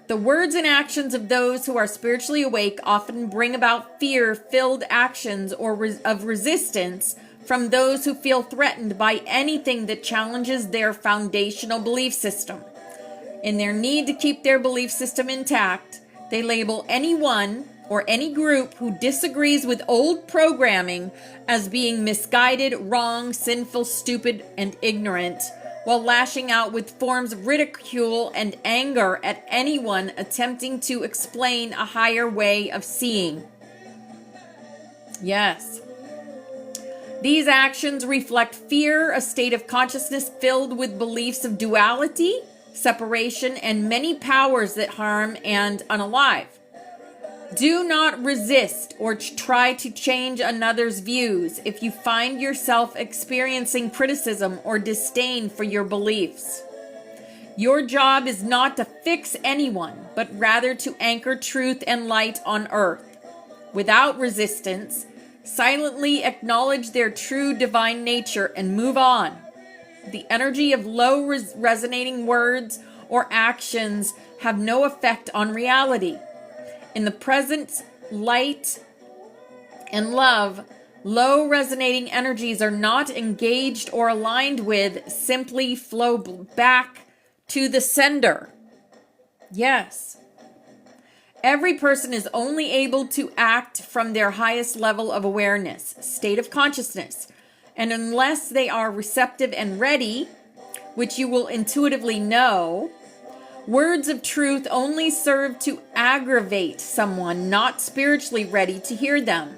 The words and actions of those who are spiritually awake often bring about fear-filled actions of resistance from those who feel threatened by anything that challenges their foundational belief system. In their need to keep their belief system intact, they label anyone or any group who disagrees with old programming as being misguided, wrong, sinful, stupid, and ignorant, while lashing out with forms of ridicule and anger at anyone attempting to explain a higher way of seeing. Yes. These actions reflect fear, a state of consciousness filled with beliefs of duality, separation, and many powers that harm and unalive. Do not resist or try to change another's views if you find yourself experiencing criticism or disdain for your beliefs. Your job is not to fix anyone, but rather to anchor truth and light on earth. Without resistance, silently acknowledge their true divine nature and move on. The energy of low resonating words or actions have no effect on reality. In the present light and love, low resonating energies are not engaged or aligned with, simply flow back to the sender. Yes. Every person is only able to act from their highest level of awareness, state of consciousness, and unless they are receptive and ready, which you will intuitively know, words of truth only serve to aggravate someone not spiritually ready to hear them.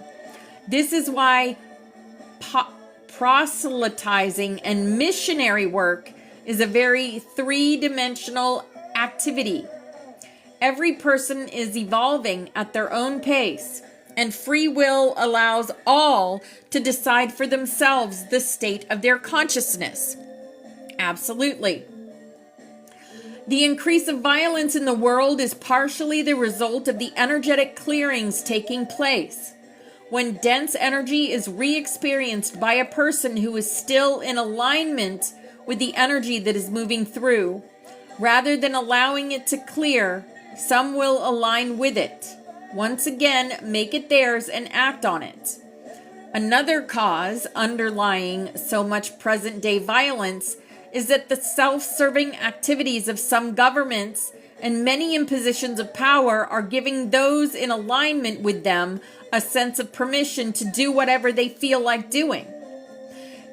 This is why proselytizing and missionary work is a very three-dimensional activity. Every person is evolving at their own pace, and free will allows all to decide for themselves the state of their consciousness. Absolutely. The increase of violence in the world is partially the result of the energetic clearings taking place. When dense energy is re-experienced by a person who is still in alignment with the energy that is moving through, rather than allowing it to clear, some will align with it. Once again, make it theirs and act on it. Another cause underlying so much present-day violence is that the self-serving activities of some governments and many in positions of power are giving those in alignment with them a sense of permission to do whatever they feel like doing.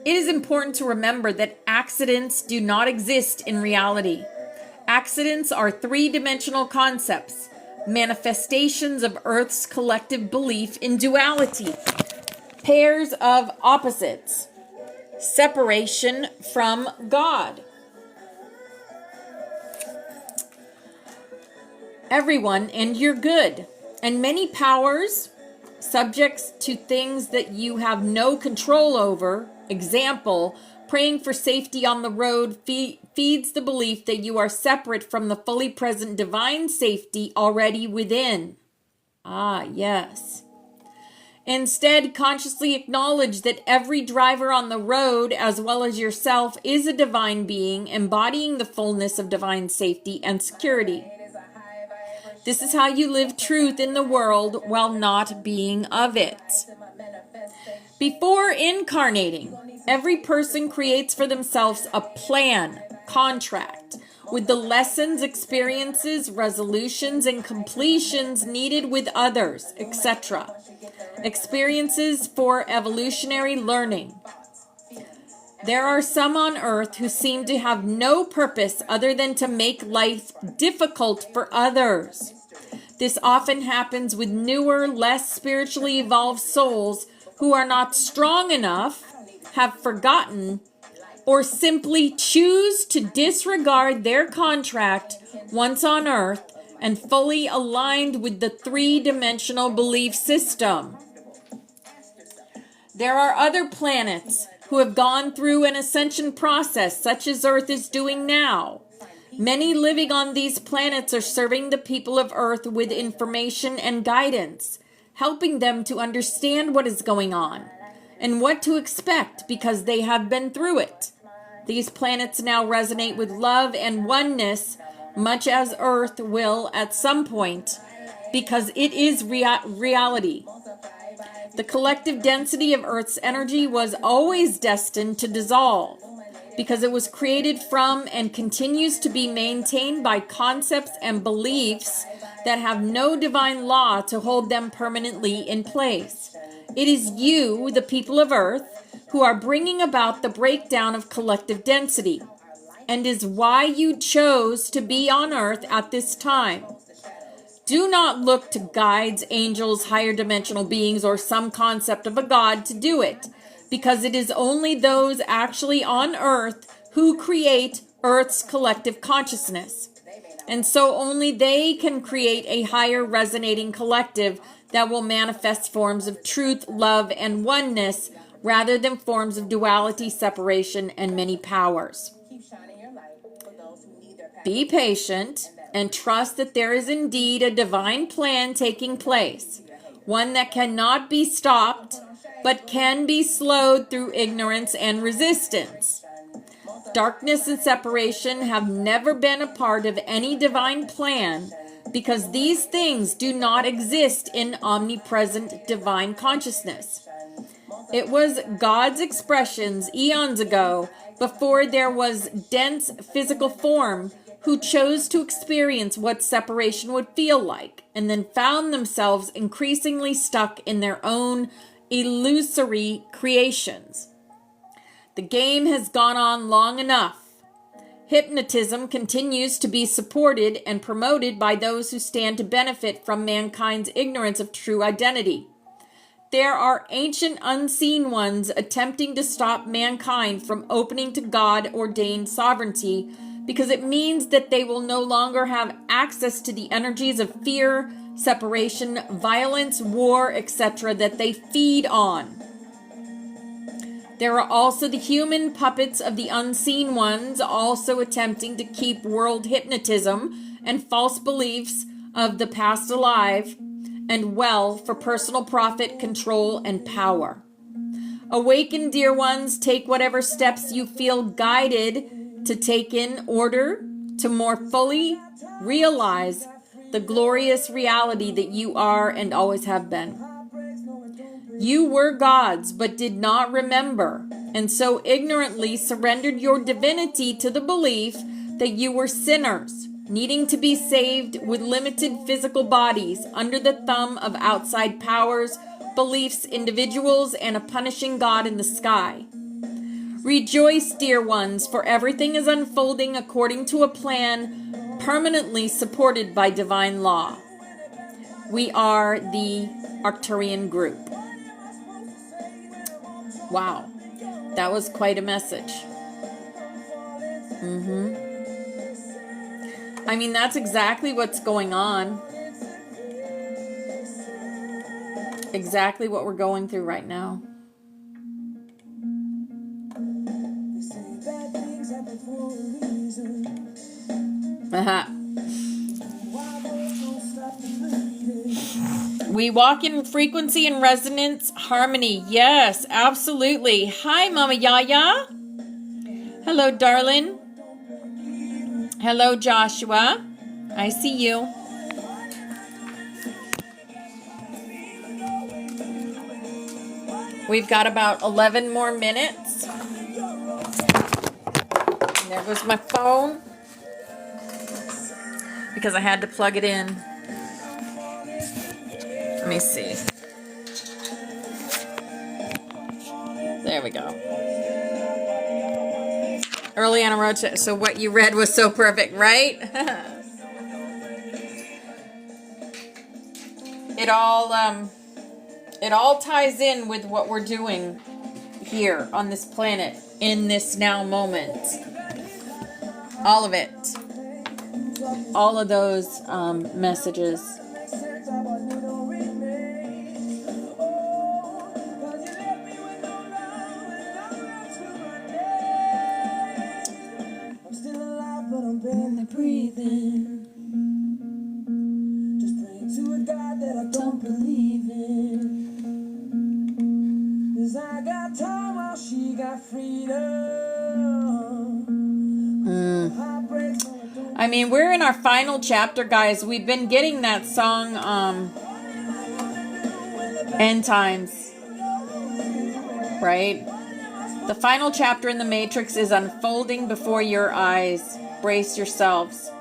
It is important to remember that accidents do not exist in reality. Accidents are three-dimensional concepts, manifestations of Earth's collective belief in duality, pairs of opposites, separation from God. Everyone and your good, and many powers, subjects to things that you have no control over. Example, praying for safety on the road feeds the belief that you are separate from the fully present divine safety already within. Ah, yes. Instead, consciously acknowledge that every driver on the road, as well as yourself, is a divine being embodying the fullness of divine safety and security. This is how you live truth in the world while not being of it. Before incarnating, every person creates for themselves a plan, contract, with the lessons, experiences, resolutions, and completions needed with others, etc. Experiences for evolutionary learning. There are some on earth who seem to have no purpose other than to make life difficult for others. This often happens with newer, less spiritually evolved souls who are not strong enough, have forgotten, or simply choose to disregard their contract once on earth and fully aligned with the three-dimensional belief system. There are other planets who have gone through an ascension process such as Earth is doing now. Many living on these planets are serving the people of Earth with information and guidance, helping them to understand what is going on and what to expect because they have been through it. These planets now resonate with love and oneness, much as Earth will at some point, because it is reality. The collective density of Earth's energy was always destined to dissolve, because it was created from and continues to be maintained by concepts and beliefs that have no divine law to hold them permanently in place. It is you, the people of Earth, who are bringing about the breakdown of collective density, and is why you chose to be on Earth at this time. Do not look to guides, angels, higher dimensional beings, or some concept of a God to do it, because it is only those actually on Earth who create Earth's collective consciousness. And so only they can create a higher resonating collective that will manifest forms of truth, love, and oneness, rather than forms of duality, separation, and many powers. Be patient and trust that there is indeed a divine plan taking place, one that cannot be stopped, but can be slowed through ignorance and resistance. Darkness and separation have never been a part of any divine plan, because these things do not exist in omnipresent divine consciousness. It was God's expressions eons ago, before there was dense physical form, who chose to experience what separation would feel like, and then found themselves increasingly stuck in their own illusory creations. The game has gone on long enough. Hypnotism continues to be supported and promoted by those who stand to benefit from mankind's ignorance of true identity. There are ancient unseen ones attempting to stop mankind from opening to God-ordained sovereignty, because it means that they will no longer have access to the energies of fear, separation, violence, war, etc. that they feed on. There are also the human puppets of the unseen ones, also attempting to keep world hypnotism and false beliefs of the past alive and well for personal profit, control, and power. Awaken, dear ones, take whatever steps you feel guided to take in order to more fully realize the glorious reality that you are and always have been. You were gods, but did not remember, and so ignorantly surrendered your divinity to the belief that you were sinners, needing to be saved with limited physical bodies under the thumb of outside powers, beliefs, individuals, and a punishing God in the sky. Rejoice, dear ones, for everything is unfolding according to a plan permanently supported by divine law. We are the Arcturian group. Wow, that was quite a message. I mean, that's exactly what's going on. Exactly what we're going through right now. We walk in frequency and resonance harmony. Yes, absolutely. Hi, Mama Yaya. Hello, darling. Hello, Joshua. I see you. We've got about 11 more minutes. And there goes my phone. because I had to plug it in. Let me see. There we go. Early on a road trip. So what you read was so perfect, right? It all ties in with what we're doing here on this planet in this now moment. All of it. All of those messages. Breathing. Just praying to a God that I don't believe in. 'Cause I got time while she got freedom. I mean, we're in our final chapter, guys. We've been getting that song, End Times, right? The final chapter in the Matrix is unfolding before your eyes. Brace yourselves.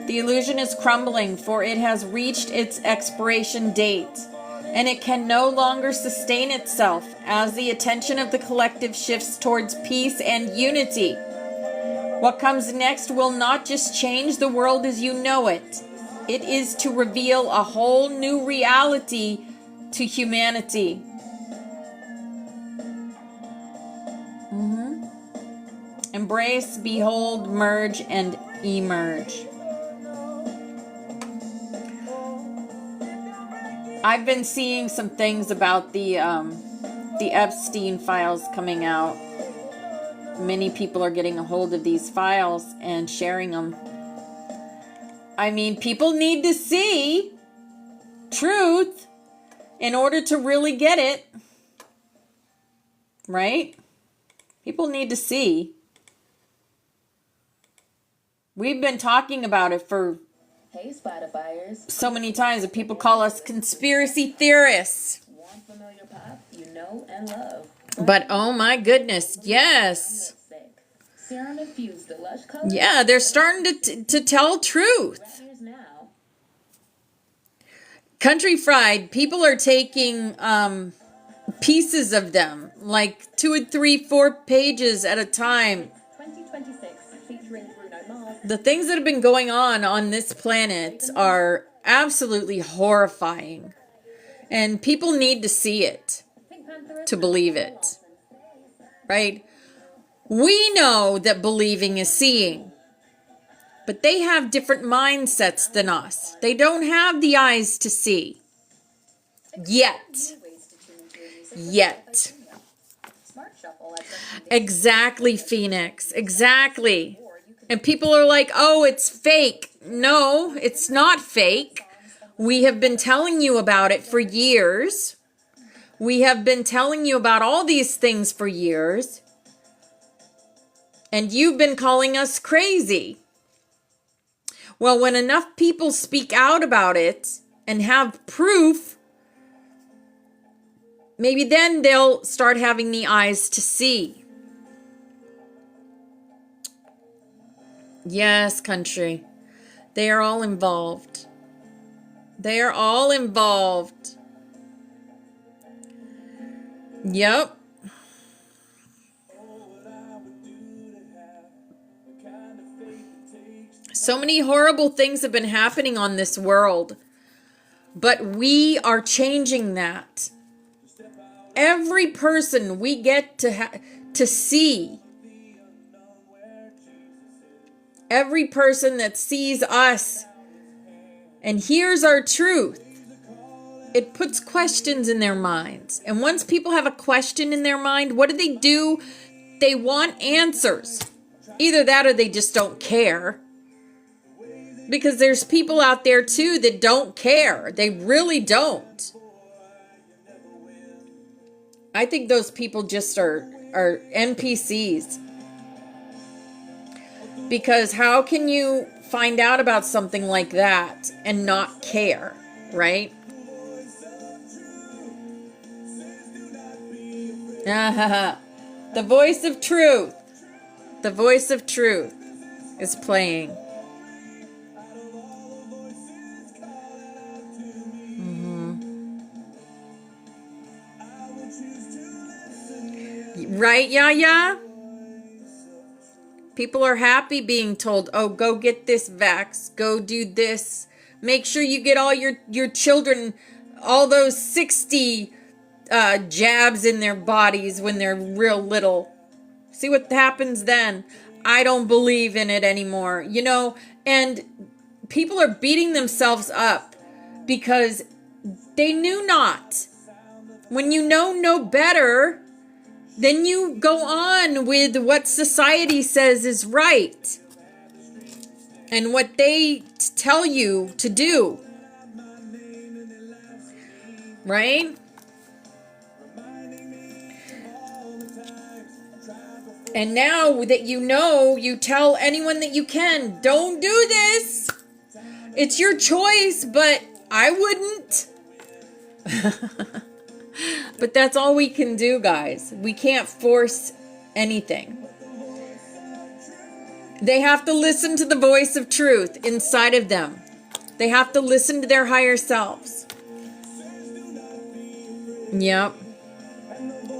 The illusion is crumbling, for it has reached its expiration date, and it can no longer sustain itself as the attention of the collective shifts towards peace and unity. What comes next will not just change the world as you know it. It is to reveal a whole new reality to humanity. Embrace, behold, merge, and emerge. I've been seeing some things about the Epstein files coming out. Many people are getting a hold of these files and sharing them. I mean, people need to see truth in order to really get it. Right? People need to see. We've been talking about it for so many times that people call us conspiracy theorists. One familiar path you know and love. But oh my goodness, yes. Serum infused the lush color. Yeah, they're starting to tell truth. Country Fried, people are taking pieces of them, like 2 and 3, 4 pages at a time. 2026, featuring Bruno Mars. The things that have been going on this planet are absolutely horrifying. And people need to see it to believe it. Right? We know that believing is seeing. But they have different mindsets than us. They don't have the eyes to see. Yet. Exactly, Phoenix. Exactly. And people are like, oh, it's fake. No, it's not fake. We have been telling you about it for years. We have been telling you about all these things for years. And you've been calling us crazy. Well, when enough people speak out about it and have proof, maybe then they'll start having the eyes to see. Yes, country. They are all involved. They are all involved. Yep. So many horrible things have been happening on this world, but we are changing that. Every person we get to see, every person that sees us and hears our truth, it puts questions in their minds. And once people have a question in their mind, what do? They want answers. Either that or they just don't care. Because there's people out there too that don't care. They really don't. I think those people just are NPCs. Because how can you find out about something like that and not care, right? The voice of truth. The voice of truth is playing. Right, yeah. People are happy being told, oh, go get this vax, go do this. Make sure you get all your children, all those 60 jabs in their bodies when they're real little. See what happens then. I don't believe in it anymore. You know, and people are beating themselves up because they knew not. When you know no better, then you go on with what society says is right and what they tell you to do. Right? And now that you know, you tell anyone that you can, don't do this. It's your choice, but I wouldn't. But that's all we can do, guys. We can't force anything. They have to listen to the voice of truth inside of them. They have to listen to their higher selves. Yep.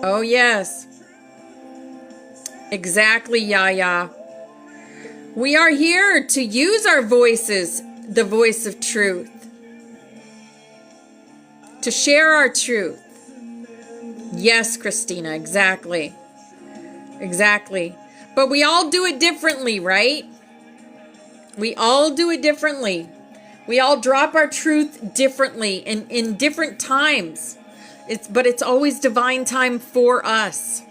Oh, yes. Exactly, Yaya. We are here to use our voices, the voice of truth, to share our truth. Yes, Christina, exactly. Exactly. But we all do it differently, right? We all do it differently. We all drop our truth differently in different times. But it's always divine time for us.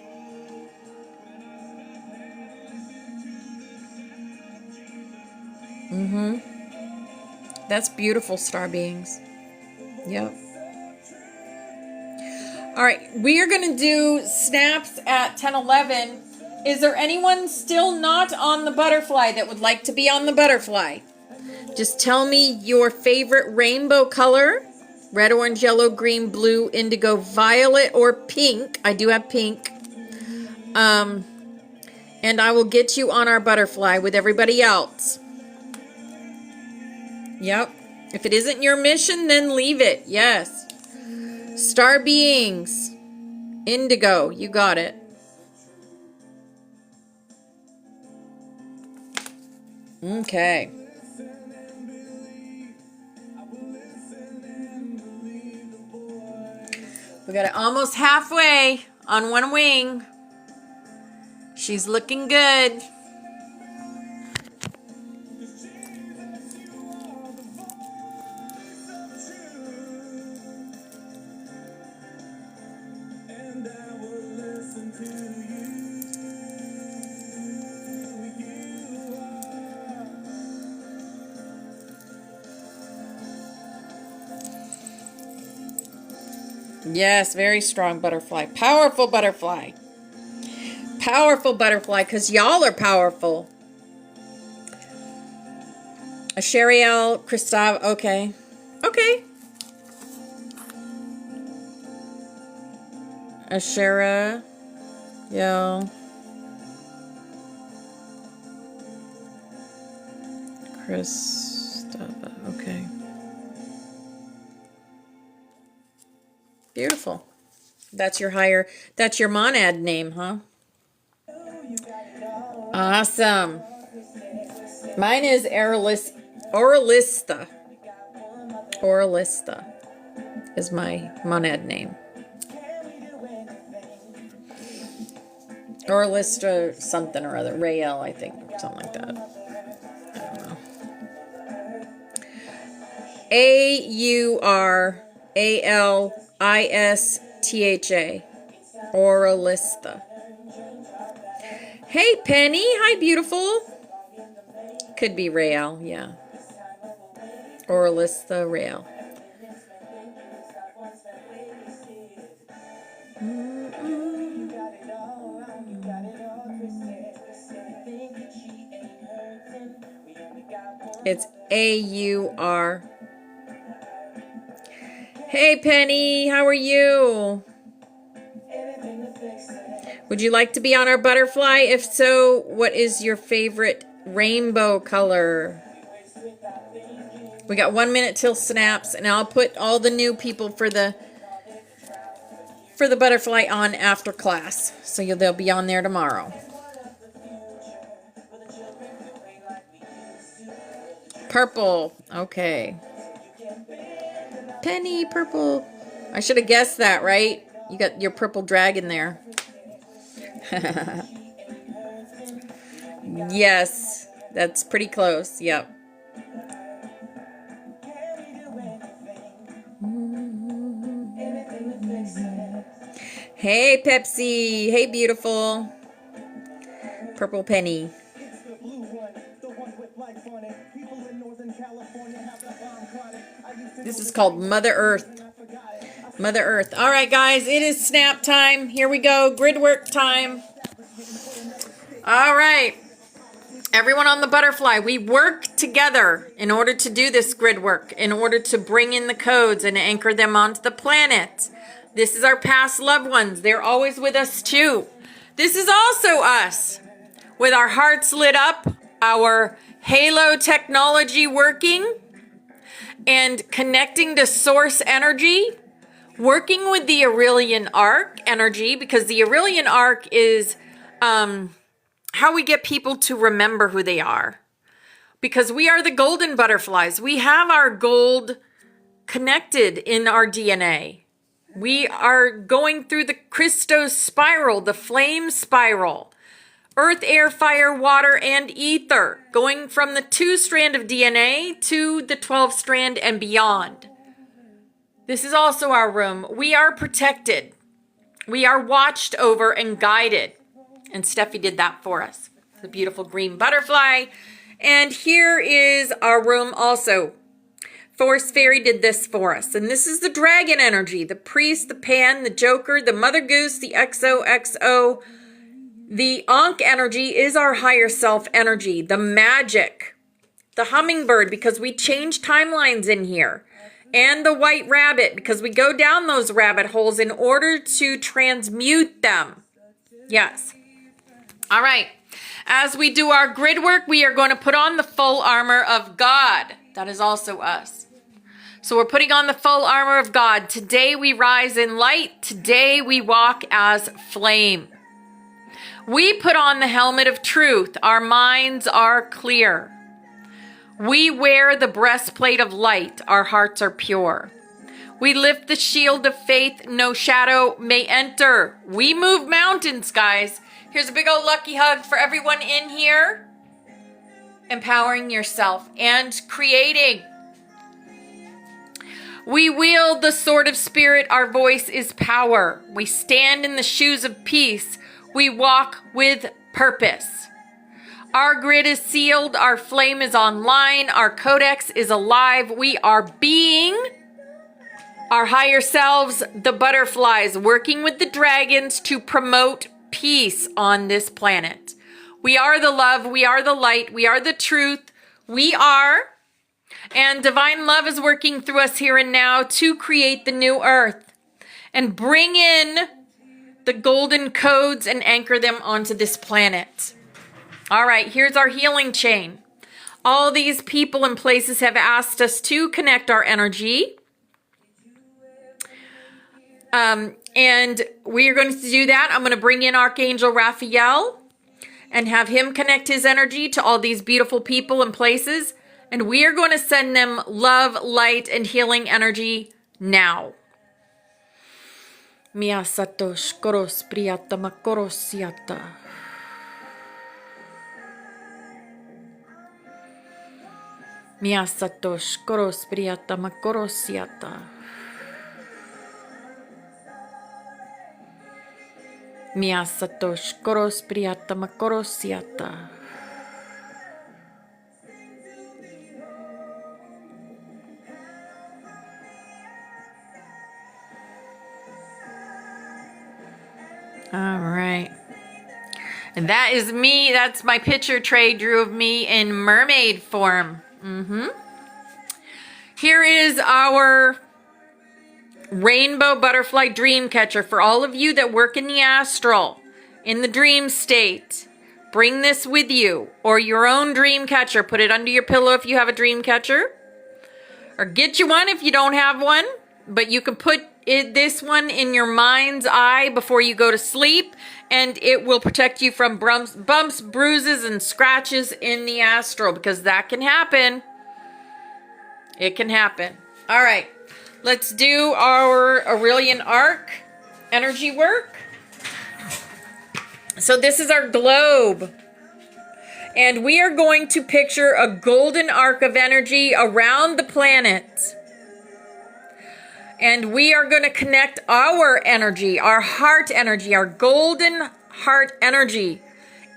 That's beautiful, star beings. Yep. All right, we are going to do snaps at 10:11. Is there anyone still not on the butterfly that would like to be on the butterfly? Just tell me your favorite rainbow color. Red, orange, yellow, green, blue, indigo, violet, or pink. I do have pink. And I will get you on our butterfly with everybody else. Yep. If it isn't your mission, then leave it. Yes. Star beings. Indigo. You got it. Okay. We got it almost halfway on one wing. She's looking good. Yes, very strong butterfly. Powerful butterfly. Powerful butterfly, because y'all are powerful. Asheriel, Christophe, okay. Okay. Ashera, yo. Christophe, okay. Beautiful. That's your monad name, huh? Awesome. Mine is Oralista. Oralista is my monad name. Oralista something or other. Rael, I think. Something like that. I don't know. Auralistha. Oralista. Hey, Penny. Hi, beautiful. Could be Rael, yeah. Oralista Rael. It's A-U-R. Hey, Penny. How are you? Would you like to be on our butterfly? If so, what is your favorite rainbow color? We got 1 minute till snaps, and I'll put all the new people for the for the butterfly on after class. So they'll be on there tomorrow. Purple. Okay. Penny purple. I should have guessed that, right? You got your purple dragon there. Yes, that's pretty close. Yep. Hey, Pepsi. Hey, beautiful. Purple penny. This is called Mother Earth. Mother Earth. All right, guys, it is snap time. Here we go. Grid work time. All right. Everyone on the butterfly, we work together in order to do this grid work, in order to bring in the codes and anchor them onto the planet. This is our past loved ones. They're always with us too. This is also us with our hearts lit up, our halo technology working, and connecting to source energy, working with the Aurelian arc energy, because the Aurelian arc is how we get people to remember who they are. Because we are the golden butterflies. We have our gold connected in our DNA. We are going through the Christos spiral, the flame spiral. Earth, air, fire, water, and ether. Going from the 2-strand of DNA to the 12-strand and beyond. This is also our room. We are protected. We are watched over and guided. And Steffi did that for us. The beautiful green butterfly. And here is our room also. Force Fairy did this for us. And this is the dragon energy. The priest, the pan, the joker, the mother goose, the XOXO. The Ankh energy is our higher self energy. The magic. The hummingbird, because we change timelines in here. And the white rabbit, because we go down those rabbit holes in order to transmute them. Yes. All right. As we do our grid work, we are going to put on the full armor of God. That is also us. So we're putting on the full armor of God. Today we rise in light. Today we walk as flame. We put on the helmet of truth. Our minds are clear. We wear the breastplate of light. Our hearts are pure. We lift the shield of faith. No shadow may enter. We move mountains, guys. Here's a big old lucky hug for everyone in here. Empowering yourself and creating. We wield the sword of spirit. Our voice is power. We stand in the shoes of peace. We walk with purpose. Our grid is sealed. Our flame is online. Our codex is alive. We are being our higher selves, the butterflies, working with the dragons to promote peace on this planet. We are the love. We are the light. We are the truth. We are. And divine love is working through us here and now to create the new earth and bring in the golden codes and anchor them onto this planet. All right, here's our healing chain. All these people and places have asked us to connect our energy. And we are going to do that. I'm going to bring in Archangel Raphael and have him connect his energy to all these beautiful people and places. And we are going to send them love, light, and healing energy now. Mia satosh koros priyata makorosiata. Mia satosh koros priyata makorosiata. Mia satosh koros priyata makorosiata. All right. And that is me. That's my picture Trey drew of me in mermaid form. Here is our rainbow butterfly dream catcher for all of you that work in the astral, in the dream state. Bring this with you, or your own dream catcher. Put it under your pillow if you have a dream catcher, or get you one if you don't have one. But you can put this one in your mind's eye before you go to sleep, and it will protect you from bumps, bruises, and scratches in the astral, because that can happen. It can happen. All right, let's do our Aurelian Arc energy work. So this is our globe. And we are going to picture a golden arc of energy around the planet. And we are going to connect our energy, our heart energy, our golden heart energy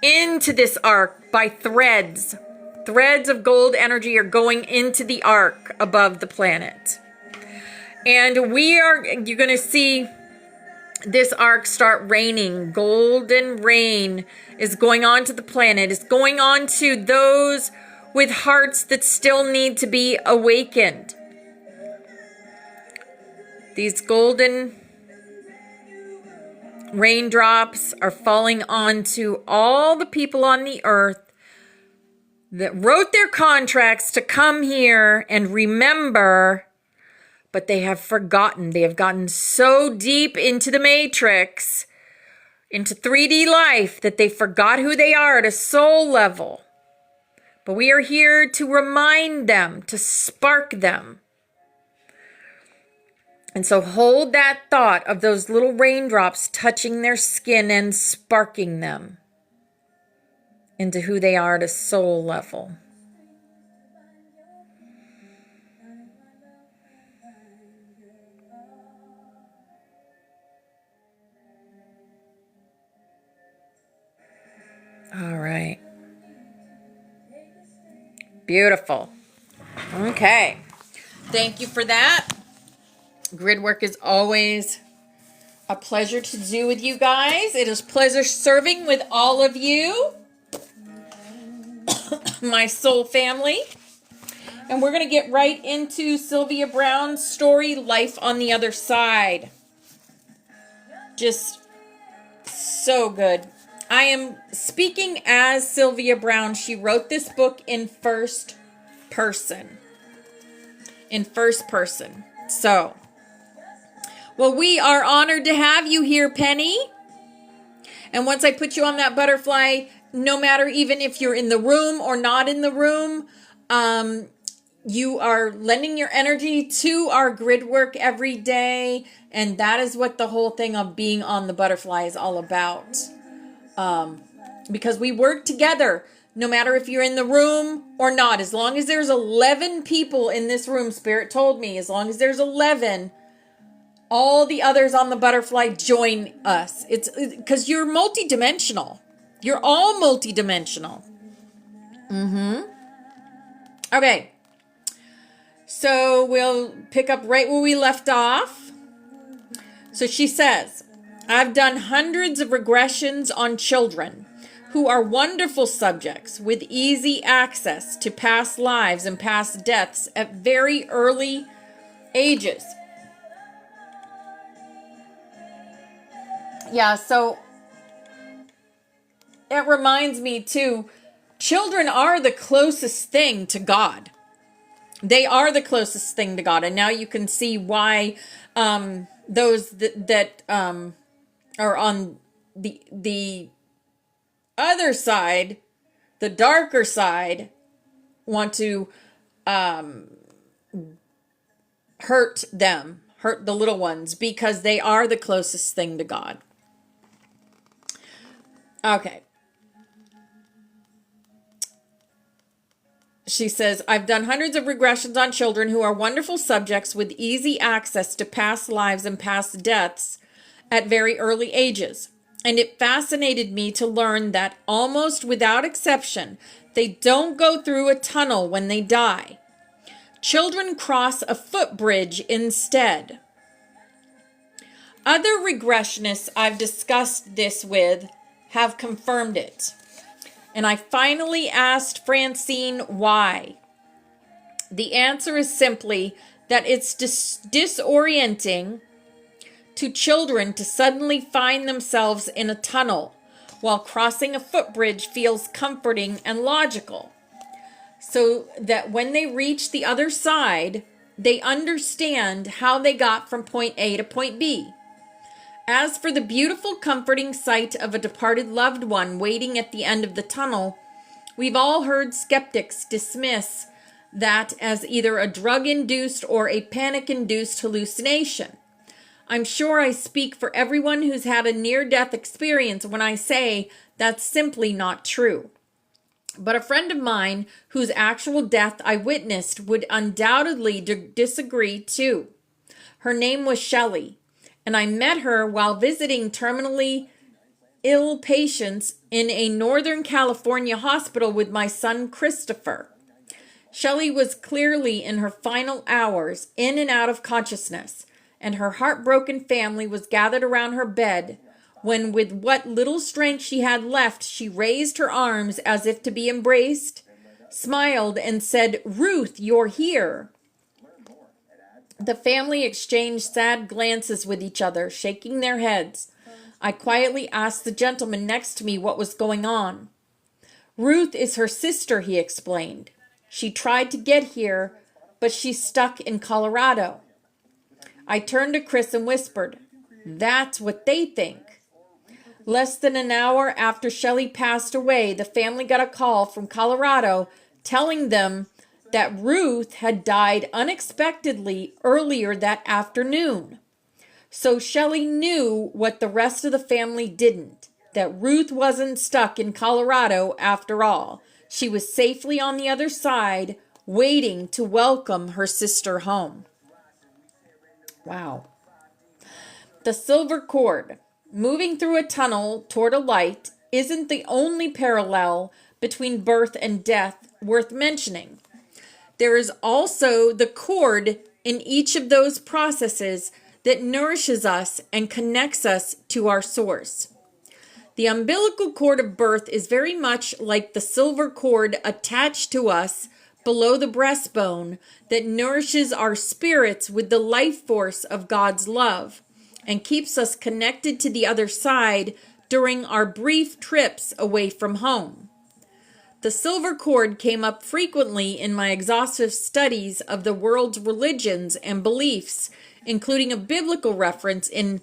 into this arc by threads. Threads of gold energy are going into the arc above the planet. And you're going to see this arc start raining. Golden rain is going on to the planet. It's going on to those with hearts that still need to be awakened. These golden raindrops are falling onto all the people on the earth that wrote their contracts to come here and remember, but they have forgotten. They have gotten so deep into the matrix, into 3D life, that they forgot who they are at a soul level. But we are here to remind them, to spark them. And so hold that thought of those little raindrops touching their skin and sparking them into who they are at a soul level. All right. Beautiful. Okay. Thank you for that. Grid work is always a pleasure to do with you guys. It is pleasure serving with all of you, my soul family. And we're going to get right into Sylvia Browne's story, Life on the Other Side. Just so good. I am speaking as Sylvia Browne. She wrote this book in first person. So, well, we are honored to have you here, Penny. And once I put you on that butterfly, no matter even if you're in the room or not in the room, you are lending your energy to our grid work every day. And that is what the whole thing of being on the butterfly is all about. Because we work together, no matter if you're in the room or not. As long as there's 11 people in this room, Spirit told me, as long as there's 11, all the others on the butterfly join us. It's because you're multidimensional. You're all multidimensional. Okay. So we'll pick up right where we left off. So she says, I've done hundreds of regressions on children who are wonderful subjects with easy access to past lives and past deaths at very early ages. Yeah, so it reminds me too, children are the closest thing to God. They are the closest thing to God. And now you can see why those that are on the other side, the darker side, want to hurt them, hurt the little ones, because they are the closest thing to God. Okay. She says, I've done hundreds of regressions on children who are wonderful subjects with easy access to past lives and past deaths at very early ages. And it fascinated me to learn that almost without exception, they don't go through a tunnel when they die. Children cross a footbridge instead. Other regressionists I've discussed this with have confirmed it. And I finally asked Francine why. The answer is simply that it's disorienting to children to suddenly find themselves in a tunnel, while crossing a footbridge feels comforting and logical. So that when they reach the other side, they understand how they got from point A to point B. As for the beautiful, comforting sight of a departed loved one waiting at the end of the tunnel, we've all heard skeptics dismiss that as either a drug-induced or a panic-induced hallucination. I'm sure I speak for everyone who's had a near-death experience when I say that's simply not true. But a friend of mine whose actual death I witnessed would undoubtedly disagree too. Her name was Shelley, and I met her while visiting terminally ill patients in a Northern California hospital with my son Christopher. Shelley was clearly in her final hours, in and out of consciousness, and her heartbroken family was gathered around her bed when, with what little strength she had left, she raised her arms as if to be embraced, smiled, and said, "Ruth, you're here." The family exchanged sad glances with each other, shaking their heads. I quietly asked the gentleman next to me what was going on. "Ruth is her sister," he explained. "She tried to get here, but she's stuck in Colorado." I turned to Chris and whispered, "That's what they think." Less than an hour after Shelley passed away, the family got a call from Colorado telling them that Ruth had died unexpectedly earlier that afternoon. So Shelley knew what the rest of the family didn't, that Ruth wasn't stuck in Colorado after all. She was safely on the other side, waiting to welcome her sister home. Wow. The silver cord. Moving through a tunnel toward a light isn't the only parallel between birth and death worth mentioning. There is also the cord in each of those processes that nourishes us and connects us to our source. The umbilical cord of birth is very much like the silver cord attached to us below the breastbone that nourishes our spirits with the life force of God's love and keeps us connected to the other side during our brief trips away from home. The silver cord came up frequently in my exhaustive studies of the world's religions and beliefs, including a biblical reference in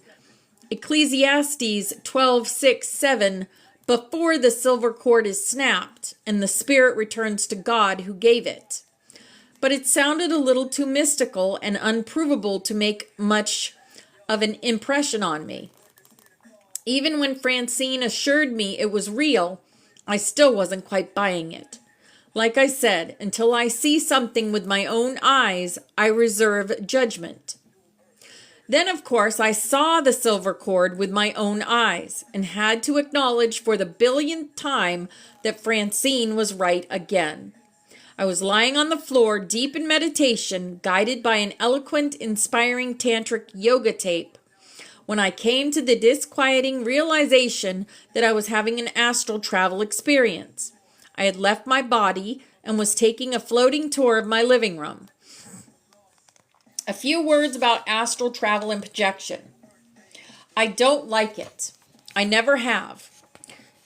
Ecclesiastes 12:6-7, "Before the silver cord is snapped, and the spirit returns to God who gave it." But it sounded a little too mystical and unprovable to make much of an impression on me. Even when Francine assured me it was real, I still wasn't quite buying it. Like I said, until I see something with my own eyes, I reserve judgment. Then, of course, I saw the silver cord with my own eyes and had to acknowledge for the billionth time that Francine was right again. I was lying on the floor, deep in meditation, guided by an eloquent, inspiring tantric yoga tape, when I came to the disquieting realization that I was having an astral travel experience. I had left my body and was taking a floating tour of my living room. A few words about astral travel and projection. I don't like it. I never have.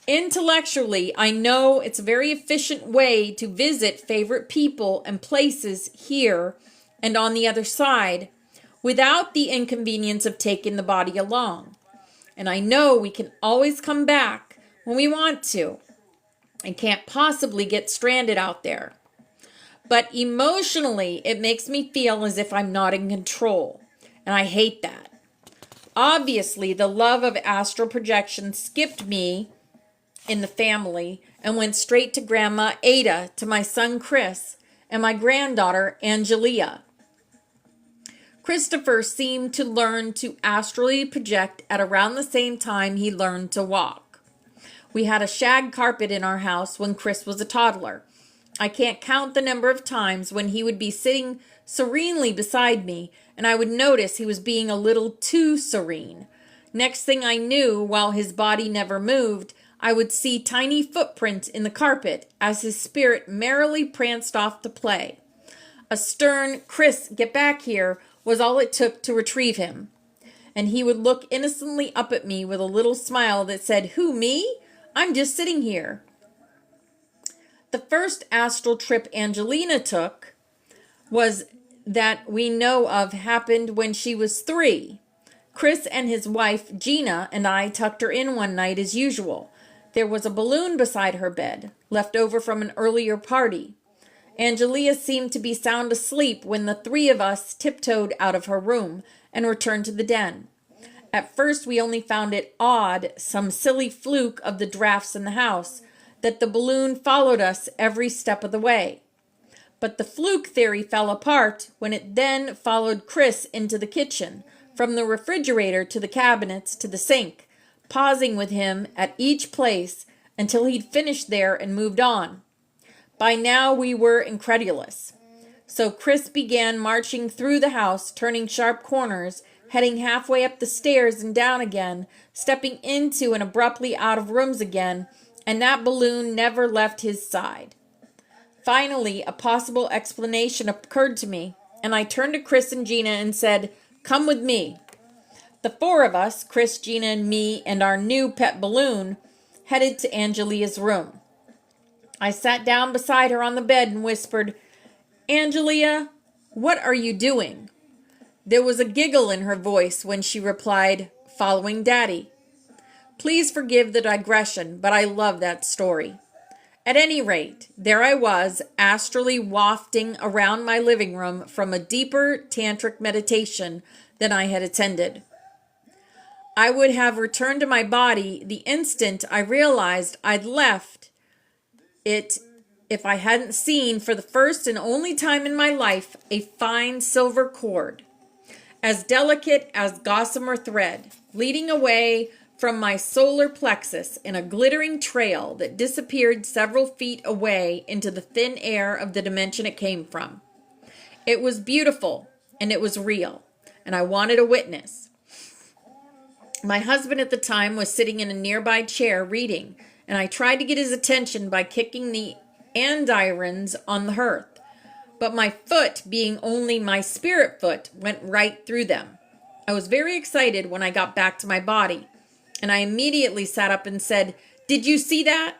Intellectually, I know it's a very efficient way to visit favorite people and places here and on the other side without the inconvenience of taking the body along. And I know we can always come back when we want to and can't possibly get stranded out there. But emotionally, it makes me feel as if I'm not in control, and I hate that. Obviously, the love of astral projection skipped me in the family and went straight to Grandma Ada, to my son Chris, and my granddaughter Angelia. Christopher seemed to learn to astrally project at around the same time he learned to walk. We had a shag carpet in our house when Chris was a toddler. I can't count the number of times when he would be sitting serenely beside me, and I would notice he was being a little too serene. Next thing I knew, while his body never moved, I would see tiny footprints in the carpet as his spirit merrily pranced off to play. A stern, "Chris, get back here," was all it took to retrieve him. And he would look innocently up at me with a little smile that said, "Who, me? I'm just sitting here." The first astral trip Angelina took was that we know of happened when she was 3. Chris and his wife, Gina, and I tucked her in one night as usual. There was a balloon beside her bed, left over from an earlier party. Angelia seemed to be sound asleep when the 3 of us tiptoed out of her room and returned to the den. At first we only found it odd, some silly fluke of the drafts in the house, that the balloon followed us every step of the way. But the fluke theory fell apart when it then followed Chris into the kitchen, from the refrigerator to the cabinets to the sink, pausing with him at each place until he'd finished there and moved on. By now we were incredulous. So Chris began marching through the house, turning sharp corners, heading halfway up the stairs and down again, stepping into and abruptly out of rooms again, and that balloon never left his side. Finally, a possible explanation occurred to me, and I turned to Chris and Gina and said, "Come with me." The 4 of us, Chris, Gina, and me, and our new pet balloon, headed to Angelia's room. I sat down beside her on the bed and whispered, "Angelia, what are you doing?" There was a giggle in her voice when she replied, "Following Daddy." Please forgive the digression, but I love that story. At any rate, there I was, astrally wafting around my living room from a deeper tantric meditation than I had attended. I would have returned to my body the instant I realized I'd left it if I hadn't seen, for the first and only time in my life, a fine silver cord, as delicate as gossamer thread, leading away from my solar plexus in a glittering trail that disappeared several feet away into the thin air of the dimension it came from. It was beautiful, and it was real, and I wanted a witness. My husband at the time was sitting in a nearby chair reading, and I tried to get his attention by kicking the andirons on the hearth. But my foot, being only my spirit foot, went right through them. I was very excited when I got back to my body, and I immediately sat up and said, "Did you see that?"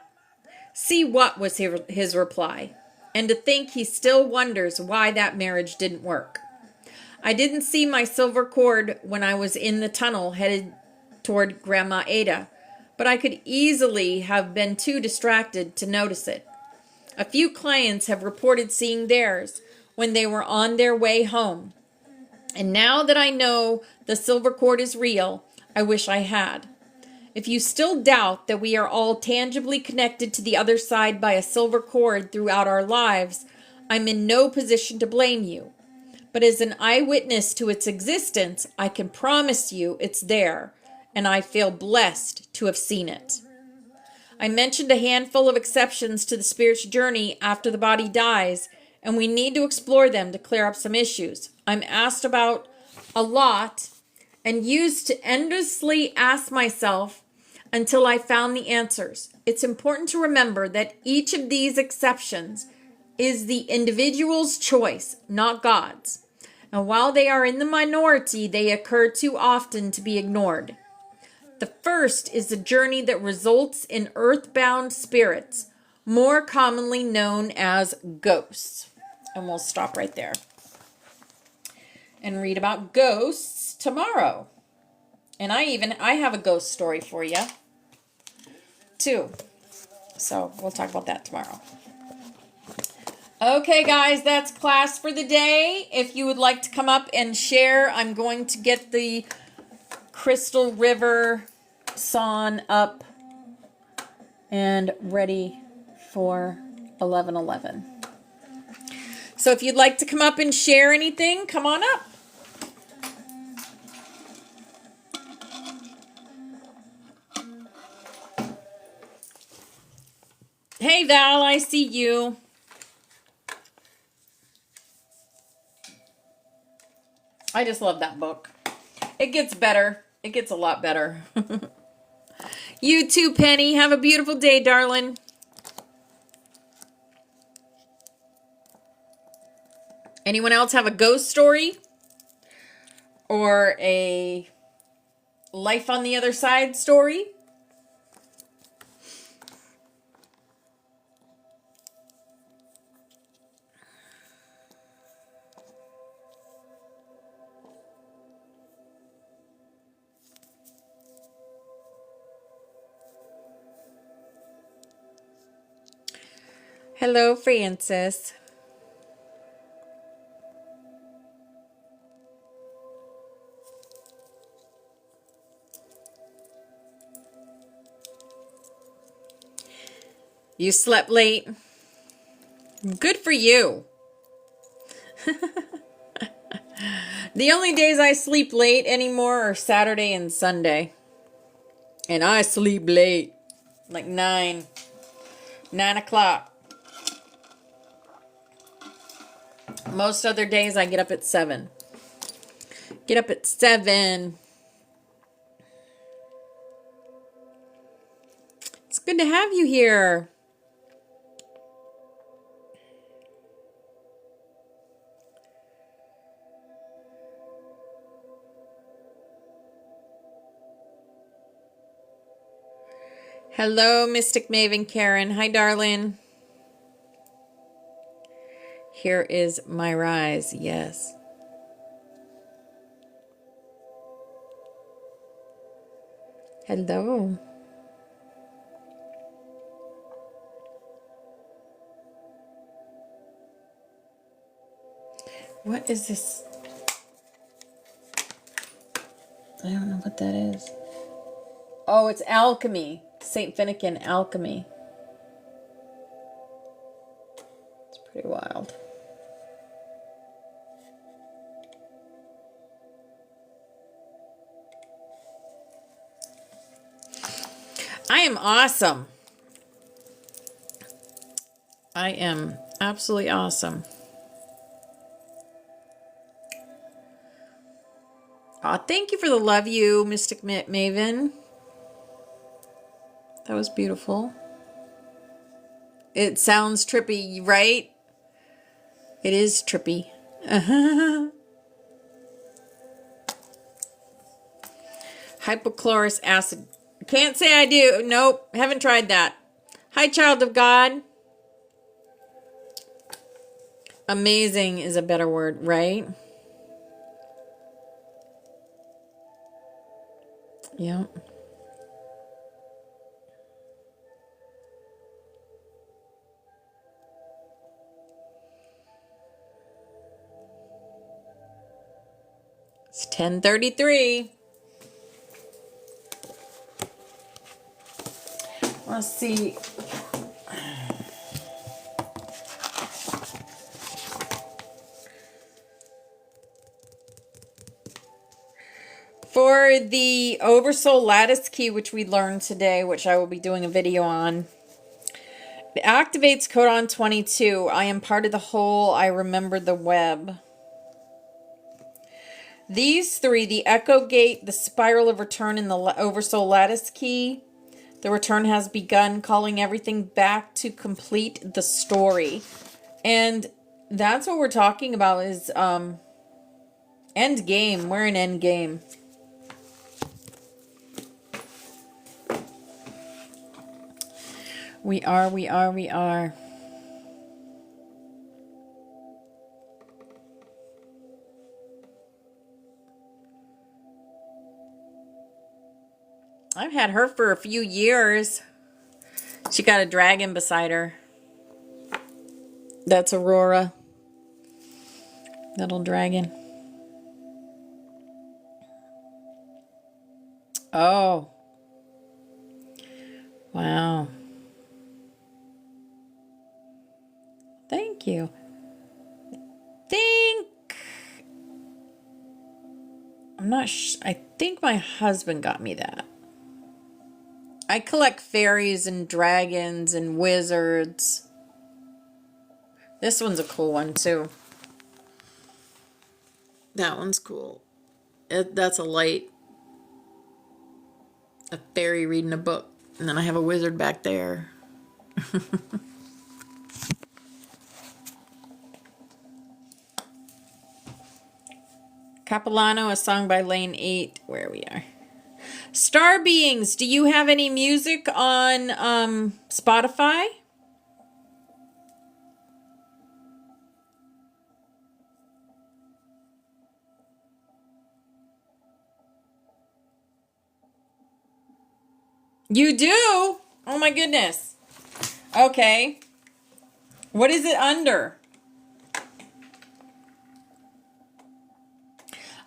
"See what?" was his reply. And to think he still wonders why that marriage didn't work. I didn't see my silver cord when I was in the tunnel headed toward Grandma Ada, but I could easily have been too distracted to notice it. A few clients have reported seeing theirs when they were on their way home. And now that I know the silver cord is real, I wish I had. If you still doubt that we are all tangibly connected to the other side by a silver cord throughout our lives, I'm in no position to blame you. But as an eyewitness to its existence, I can promise you it's there, and I feel blessed to have seen it. I mentioned a handful of exceptions to the spirit's journey after the body dies, and we need to explore them to clear up some issues I'm asked about a lot and used to endlessly ask myself until I found the answers. It's important to remember that each of these exceptions is the individual's choice, not God's. And while they are in the minority, they occur too often to be ignored. The first is the journey that results in earthbound spirits, more commonly known as ghosts. And we'll stop right there and read about ghosts tomorrow. And I have a ghost story for you too. So we'll talk about that tomorrow. Okay, guys, that's class for the day. If you would like to come up and share, I'm going to get the Crystal River song up and ready for 11:11. So if you'd like to come up and share anything, come on up. Hey, Val, I see you. I just love that book. It gets better. It gets a lot better. You too, Penny. Have a beautiful day, darling. Anyone else have a ghost story? Or a life on the other side story? Hello, Francis. You slept late? Good for you. The only days I sleep late anymore are Saturday and Sunday. And I sleep late. Like 9 o'clock. Most other days I get up at 7. Get up at 7. It's good to have you here. Hello, Mystic Maven Karen. Hi, darling. Here is my rise. Yes. Hello. What is this? I don't know what that is. Oh, it's alchemy. St. Finnegan alchemy. It's pretty wild. I am awesome. I am absolutely awesome. Aw, thank you for the love you, Mystic Maven. That was beautiful. It sounds trippy, right? It is trippy. Hypochlorous acid. Can't say I do. Nope, haven't tried that. Hi, child of God. Amazing is a better word, right? Yep. It's 10:33. Let's see. For the Oversoul Lattice Key, which we learned today, which I will be doing a video on, it activates codon 22. I am part of the whole. I remember the web. These three, the Echo Gate, the Spiral of Return, and the Oversoul Lattice Key, the return has begun, calling everything back to complete the story. And that's what we're talking about is end game. We're in end game. We are. I've had her for a few years. She got a dragon beside her. That's Aurora. Little dragon. Oh. Wow. Thank you. I'm not I think my husband got me that. I collect fairies and dragons and wizards. This one's a cool one too. That one's cool. That's a light. A fairy reading a book. And then I have a wizard back there. Capilano, a song by Lane 8. Where we are. Star Beings, do you have any music on Spotify? You do? Oh my goodness. Okay. What is it under?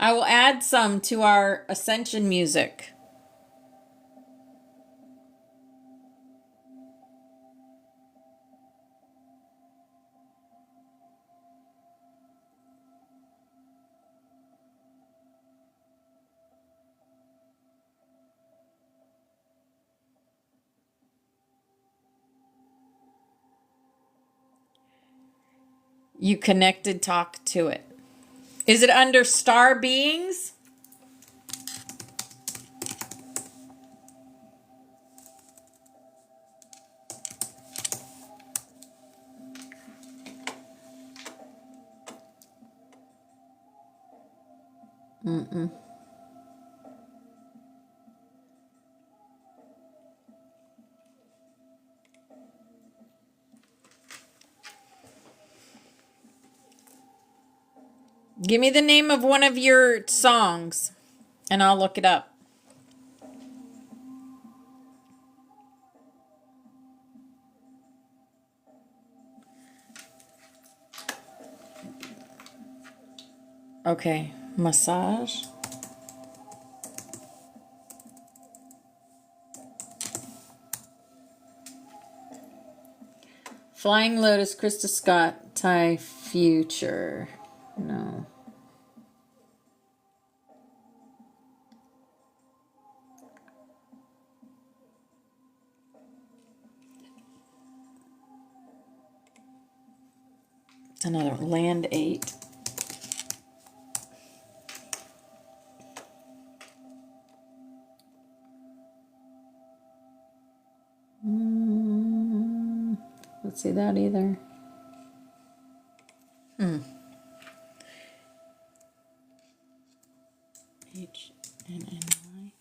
I will add some to our Ascension music. You connected talk to it. Is it under Star Beings? Give me the name of one of your songs, and I'll look it up. Okay, massage. Flying Lotus, Krista Scott, Thai Future. No. It's another Land 8. Let's see that either. HNNY.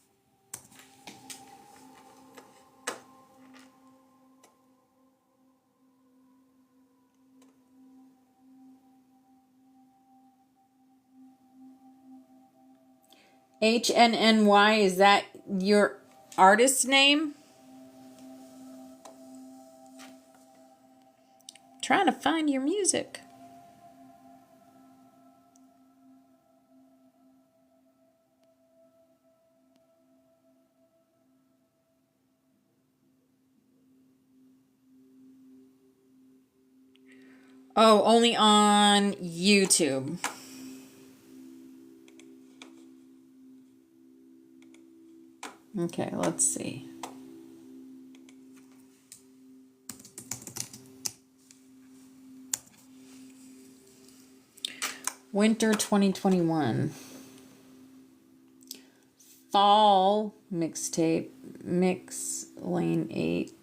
HNNY, is that your artist name? Trying to find your music. Oh, only on YouTube. Okay, let's see. Winter 2021. Fall mixtape. Mix Lane 8.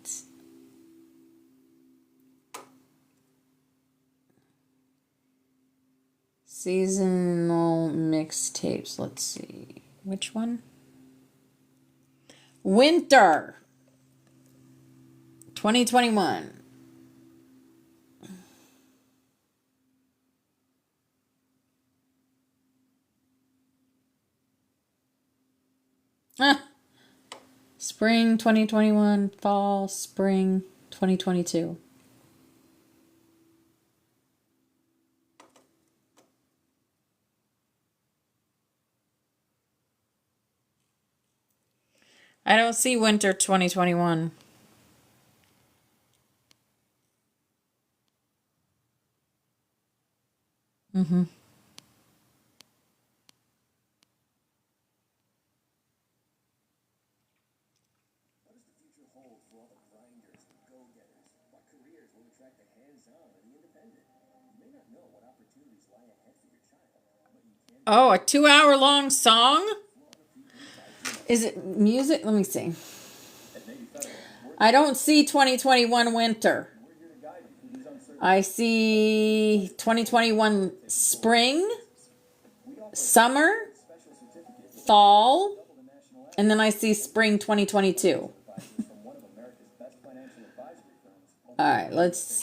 Seasonal mixtapes. Let's see. Which one? Winter 2021. Spring 2021, fall, spring 2022. I don't see winter 2021. What does the future hold for all the grinders, the go-getters? What careers will attract the hands-on and the independent? You may not know what opportunities lie ahead for your child, but you can. Oh, a 2-hour-long song? Is it music? Let me see. I don't see 2021 winter. I see 2021 spring, summer, fall, and then I see spring 2022. All right, let's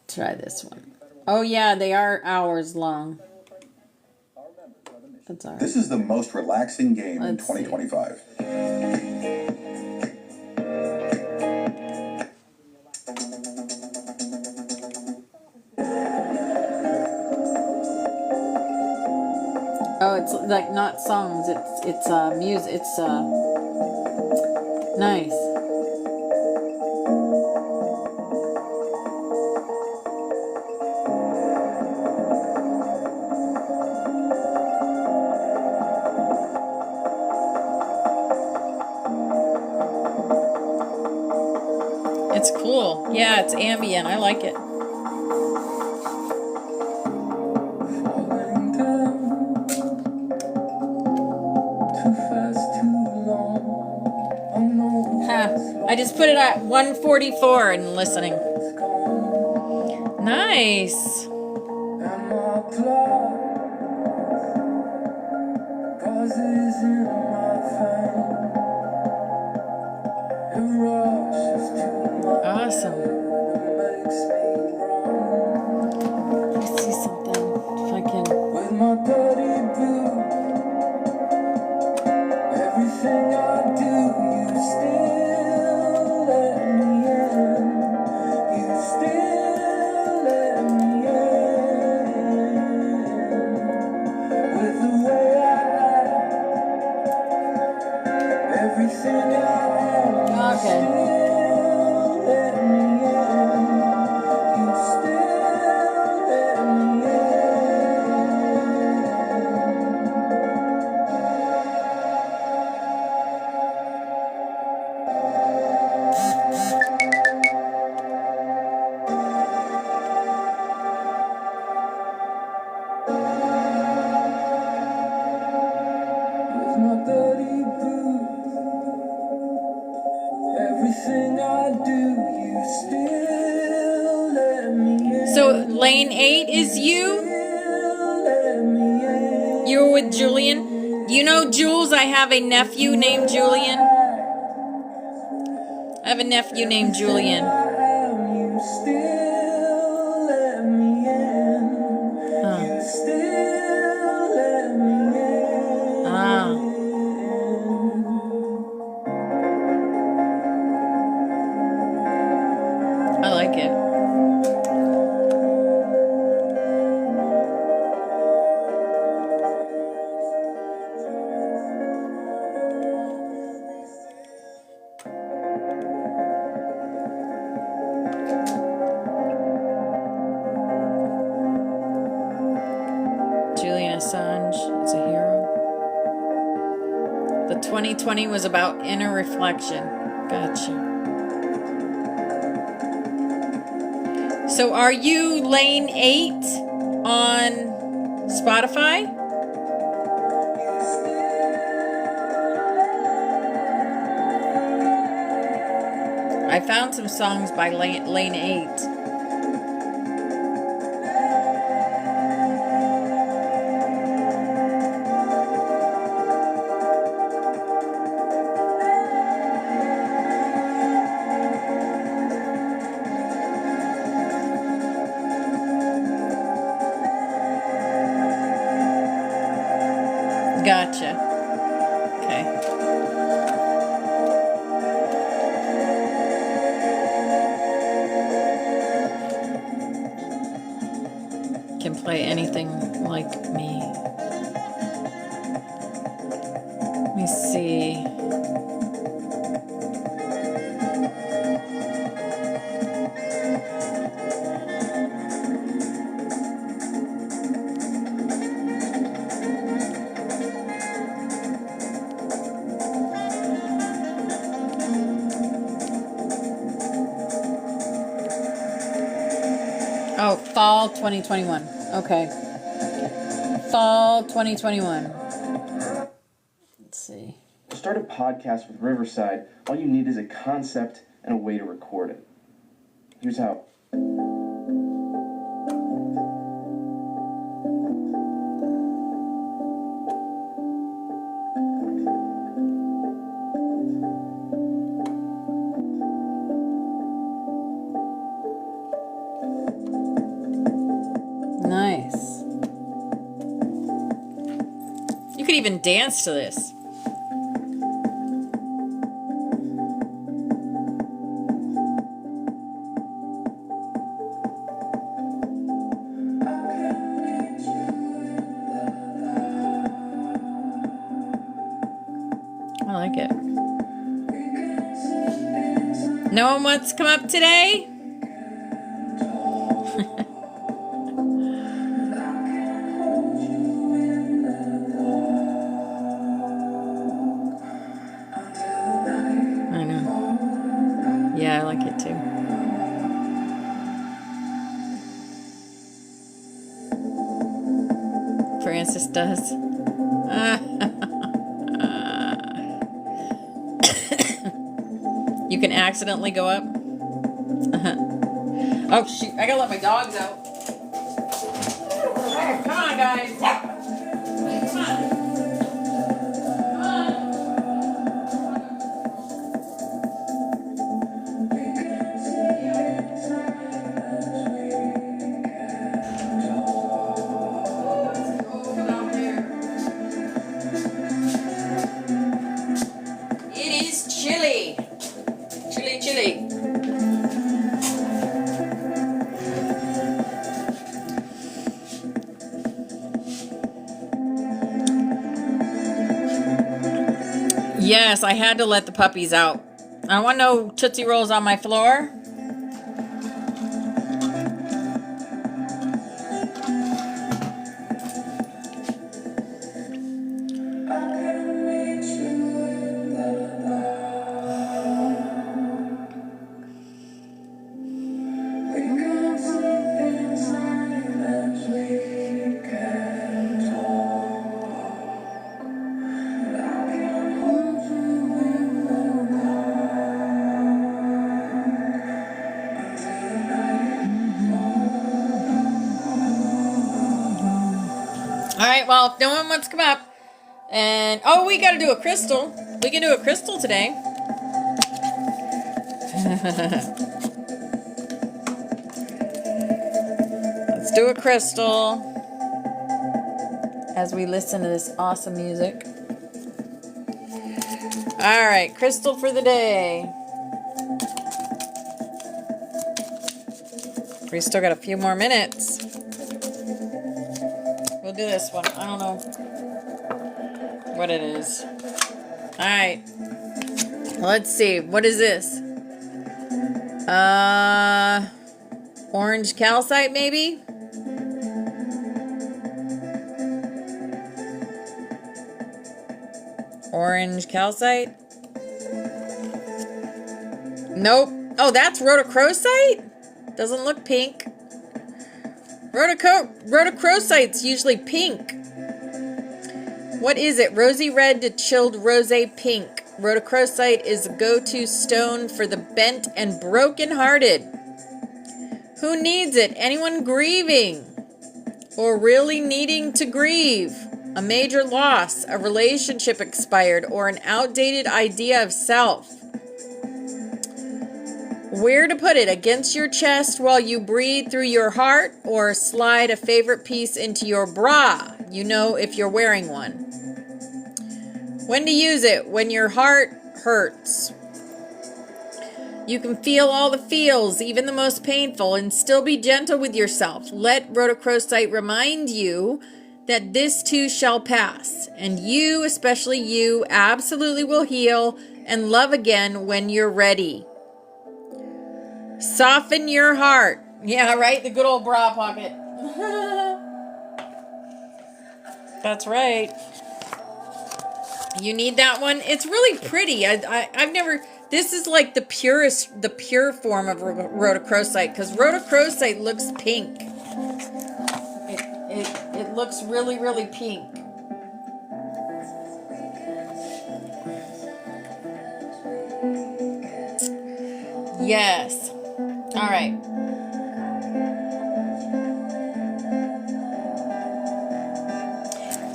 try this one. Oh yeah, they are hours long. That's all right. This is the most relaxing game in Let's see. 2025. Oh, it's like not songs. It's music. It's nice. It's cool. Yeah, it's ambient. I like it. Falling down too fast, too long. I know Ha. I just put it at 144 and listening. it's gone. Nice. And my blood buzzes in my veins. It rushes to my Awesome. head and makes me run. Let's see something. If I can. With my dirty boots, everything I do, you still let me in. You still let me in. With the way I act, everything I am, you Okay. still let me in. You still let me in. With my dirty boots, everything I do, you still let me in. So lane 8 is you? Still let me in. You were with Julian? You know, Jules, I have a nephew named Julian. I have a nephew named Julian. You still let me in. Huh. You still let me in. Ah. I like it. Julian Assange is a hero. The 2020 was about inner reflection. Gotcha. So are you lane 8 on Spotify? I found some songs by lane 8. Gotcha. Okay. Can play anything like me. Let me see. Oh, fall 2021. Okay. Fall 2021. Let's see. To start a podcast with Riverside, all you need is a concept and a way to record it. Here's how. Nice. You could even dance to this. like it. No one wants to come up today? I know. Yeah, I like it too. Francis does. You can accidentally go up. Oh shoot, I gotta let my dogs out. Come on, guys. Come on. It is chilly. Chilly, chilly. Yes, I had to let the puppies out. I don't want no Tootsie Rolls on my floor. Alright, well, if no one wants to come up, and, oh, we gotta do a crystal. We can do a crystal today. Let's do a crystal as we listen to this awesome music. Alright, crystal for the day. We still got a few more minutes. We'll do this one. I don't know what it is. Alright. Let's see. What is this? Orange calcite, maybe? Orange calcite? Nope. Oh, that's rhodochrosite? Doesn't look pink. Rhodochrosite's usually pink. What is it? Rosy red to chilled rosé pink. Rhodochrosite is a go-to stone for the bent and broken-hearted. Who needs it? Anyone grieving or really needing to grieve? A major loss, a relationship expired, or an outdated idea of self. Where to put it? Against your chest while you breathe through your heart, or slide a favorite piece into your bra, you know, if you're wearing one. When to use it? When your heart hurts. You can feel all the feels, even the most painful, and still be gentle with yourself. Let rhodochrosite remind you that this too shall pass, and you, especially you, absolutely will heal and love again when you're ready. Soften your heart. Yeah, right? The good old bra pocket. That's right. You need that one. It's really pretty. I've never... This is like the pure form of rhodochrosite, because rhodochrosite looks pink. It looks really, really pink. Yes. All right.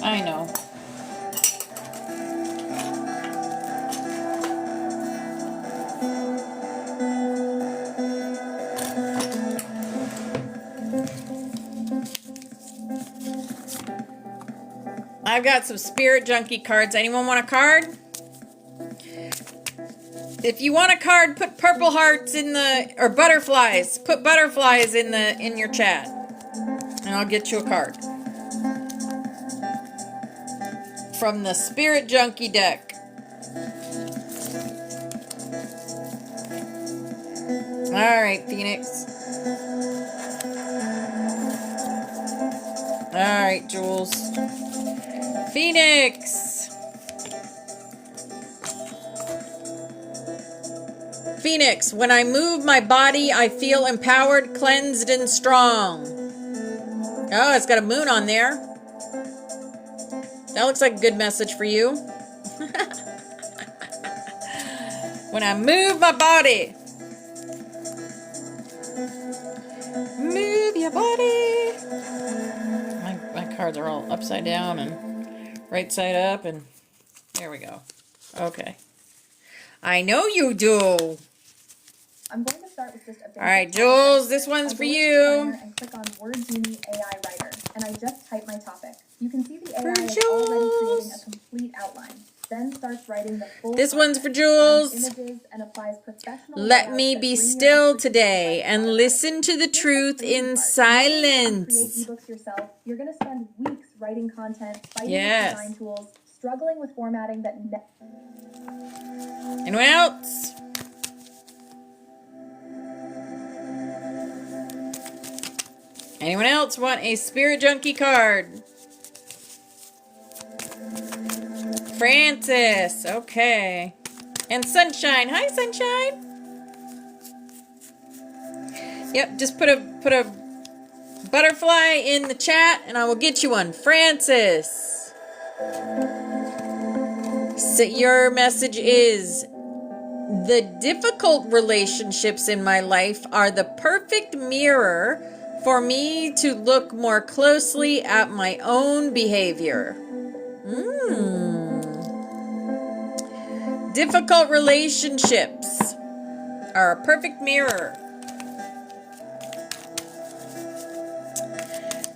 I know. I've got some Spirit Junkie cards. Anyone want a card? If you want a card, put purple hearts in the, or butterflies. Put butterflies in your chat, and I'll get you a card from the Spirit Junkie deck. right, Phoenix. All right, Jules. Phoenix. Phoenix, when I move my body, I feel empowered, cleansed, and strong. Oh, it's got a moon on there. That looks like a good message for you. When I move my body. Move your body. My cards are all upside down and right side up, and there we go. Okay. I know you do. I'm going to start with just a basic. All right, Jules, this one's for you. And click on WordGenie AI Writer, and I just type my topic. You can see the AI For is already creating Jules. a complete outline. Then starts writing the full. This one's for content, Jules. finds images, and applies professional Let layouts me that be bring your still expertise today to life and automatically. listen to the Here's the truth crazy in part. silence. Create ebooks yourself. You're going to spend weeks writing content, fighting Yes. with design tools, struggling with formatting that. Anyone else? Anyone else want a Spirit Junkie card? Francis, okay. And Sunshine. Hi, Sunshine. Yep, just put a butterfly in the chat and I will get you one. Francis. So your message is, the difficult relationships in my life are the perfect mirror for me to look more closely at my own behavior. Difficult relationships are a perfect mirror.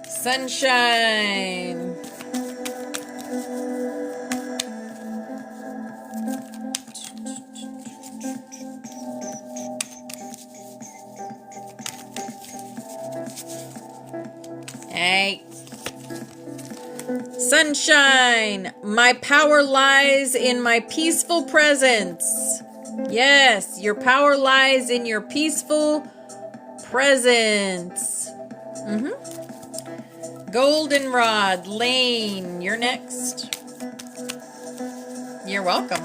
Sunshine. Hey. Sunshine. My power lies in my peaceful presence. Yes, your power lies in your peaceful presence. Goldenrod Lane, you're next. You're welcome.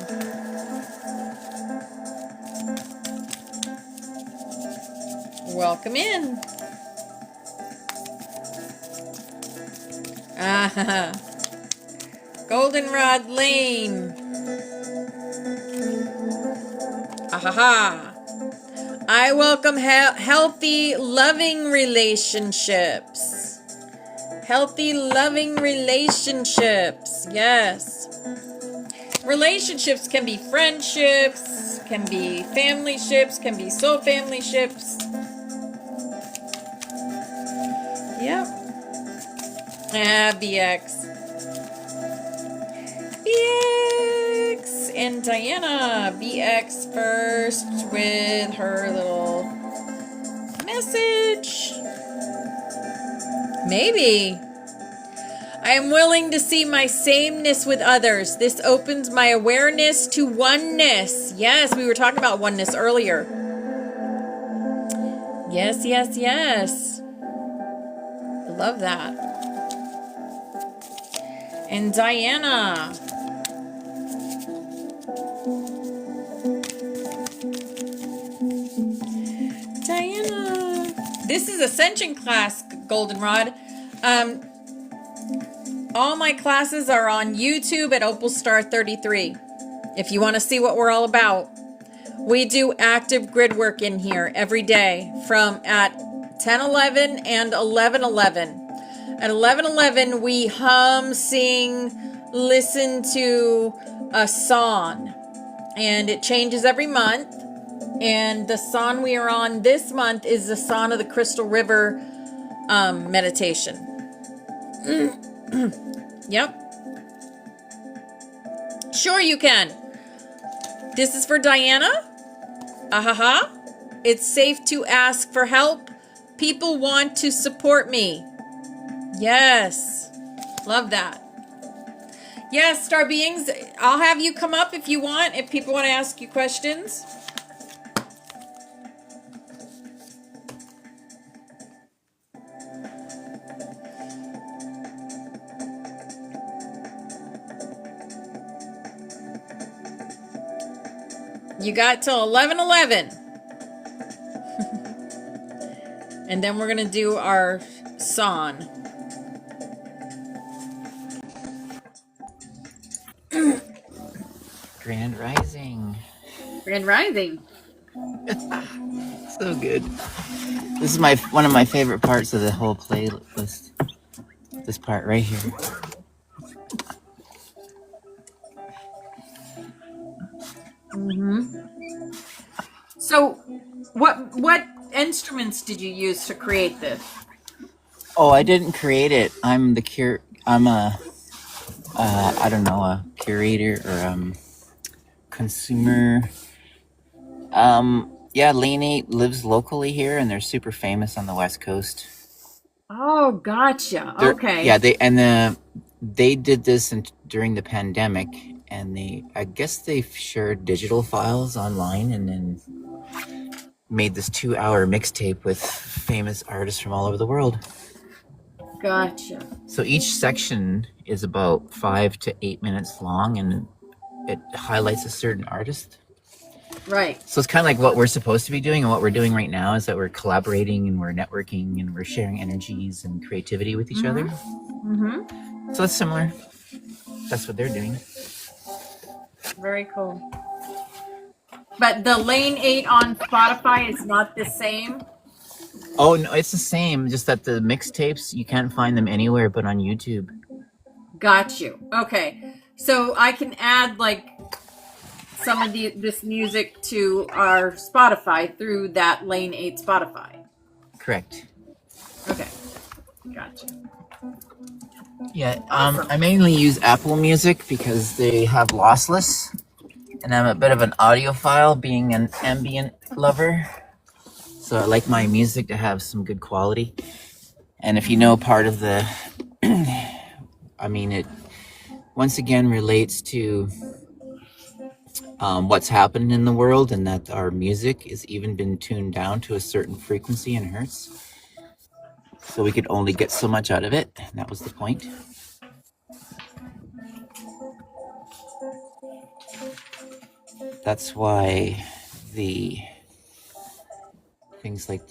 Welcome in. Goldenrod Lane. I welcome healthy, loving relationships. Healthy, loving relationships. Yes. Relationships can be friendships, can be family ships, can be soul family ships. Yep. BX. BX and Diana. BX first with her little message. Maybe. I am willing to see my sameness with others. This opens my awareness to oneness. Yes, we were talking about oneness earlier. Yes, yes, yes. I love that. And Diana. Diana. This is Ascension+Class, Goldenrod. All my classes are on YouTube at OpalStar33. If you want to see what we're all about. We do active grid work in here every day from at 10:11 and 11:11. At 11:11 we hum, sing, listen to a song. And it changes every month. And the song we are on this month is the Song of the Crystal River meditation. Yep. Sure you can. This is for Diana. It's safe to ask for help. People want to support me. Yes. Love that. Yes, Star Beings, I'll have you come up if you want, if people want to ask you questions. You got till 11:11. And then we're going to do our song. Grand Rising. Grand Rising. So good. This is one of my favorite parts of the whole playlist. This part right here. So, what instruments did you use to create this? Oh, I didn't create it. I'm a I don't know, a curator or consumer. Yeah, Lane 8 lives locally here, and they're super famous on the West Coast. Oh, gotcha. Okay. Yeah, they did this during the pandemic, and I guess they shared digital files online, and then made this 2-hour mixtape with famous artists from all over the world. Gotcha. So each section is about 5 to 8 minutes long, and it highlights a certain artist. Right. So it's kind of like what we're supposed to be doing, and what we're doing right now is that we're collaborating and we're networking and we're sharing energies and creativity with each other. Mm-hmm. So it's similar. That's what they're doing. Very cool. But the Lane 8 on Spotify is not the same? Oh, no, it's the same, just that the mixtapes, you can't find them anywhere but on YouTube. Got you. Okay. So I can add like some of this music to our Spotify through that Lane 8 Spotify. Correct. Okay. Gotcha. Yeah, I mainly use Apple Music because they have lossless, and I'm a bit of an audiophile, being an ambient lover. So I like my music to have some good quality. And if you know part of the, it once again relates to what's happened in the world, and that our music has even been tuned down to a certain frequency in hertz. So we could only get so much out of it. And that was the point. That's why the things like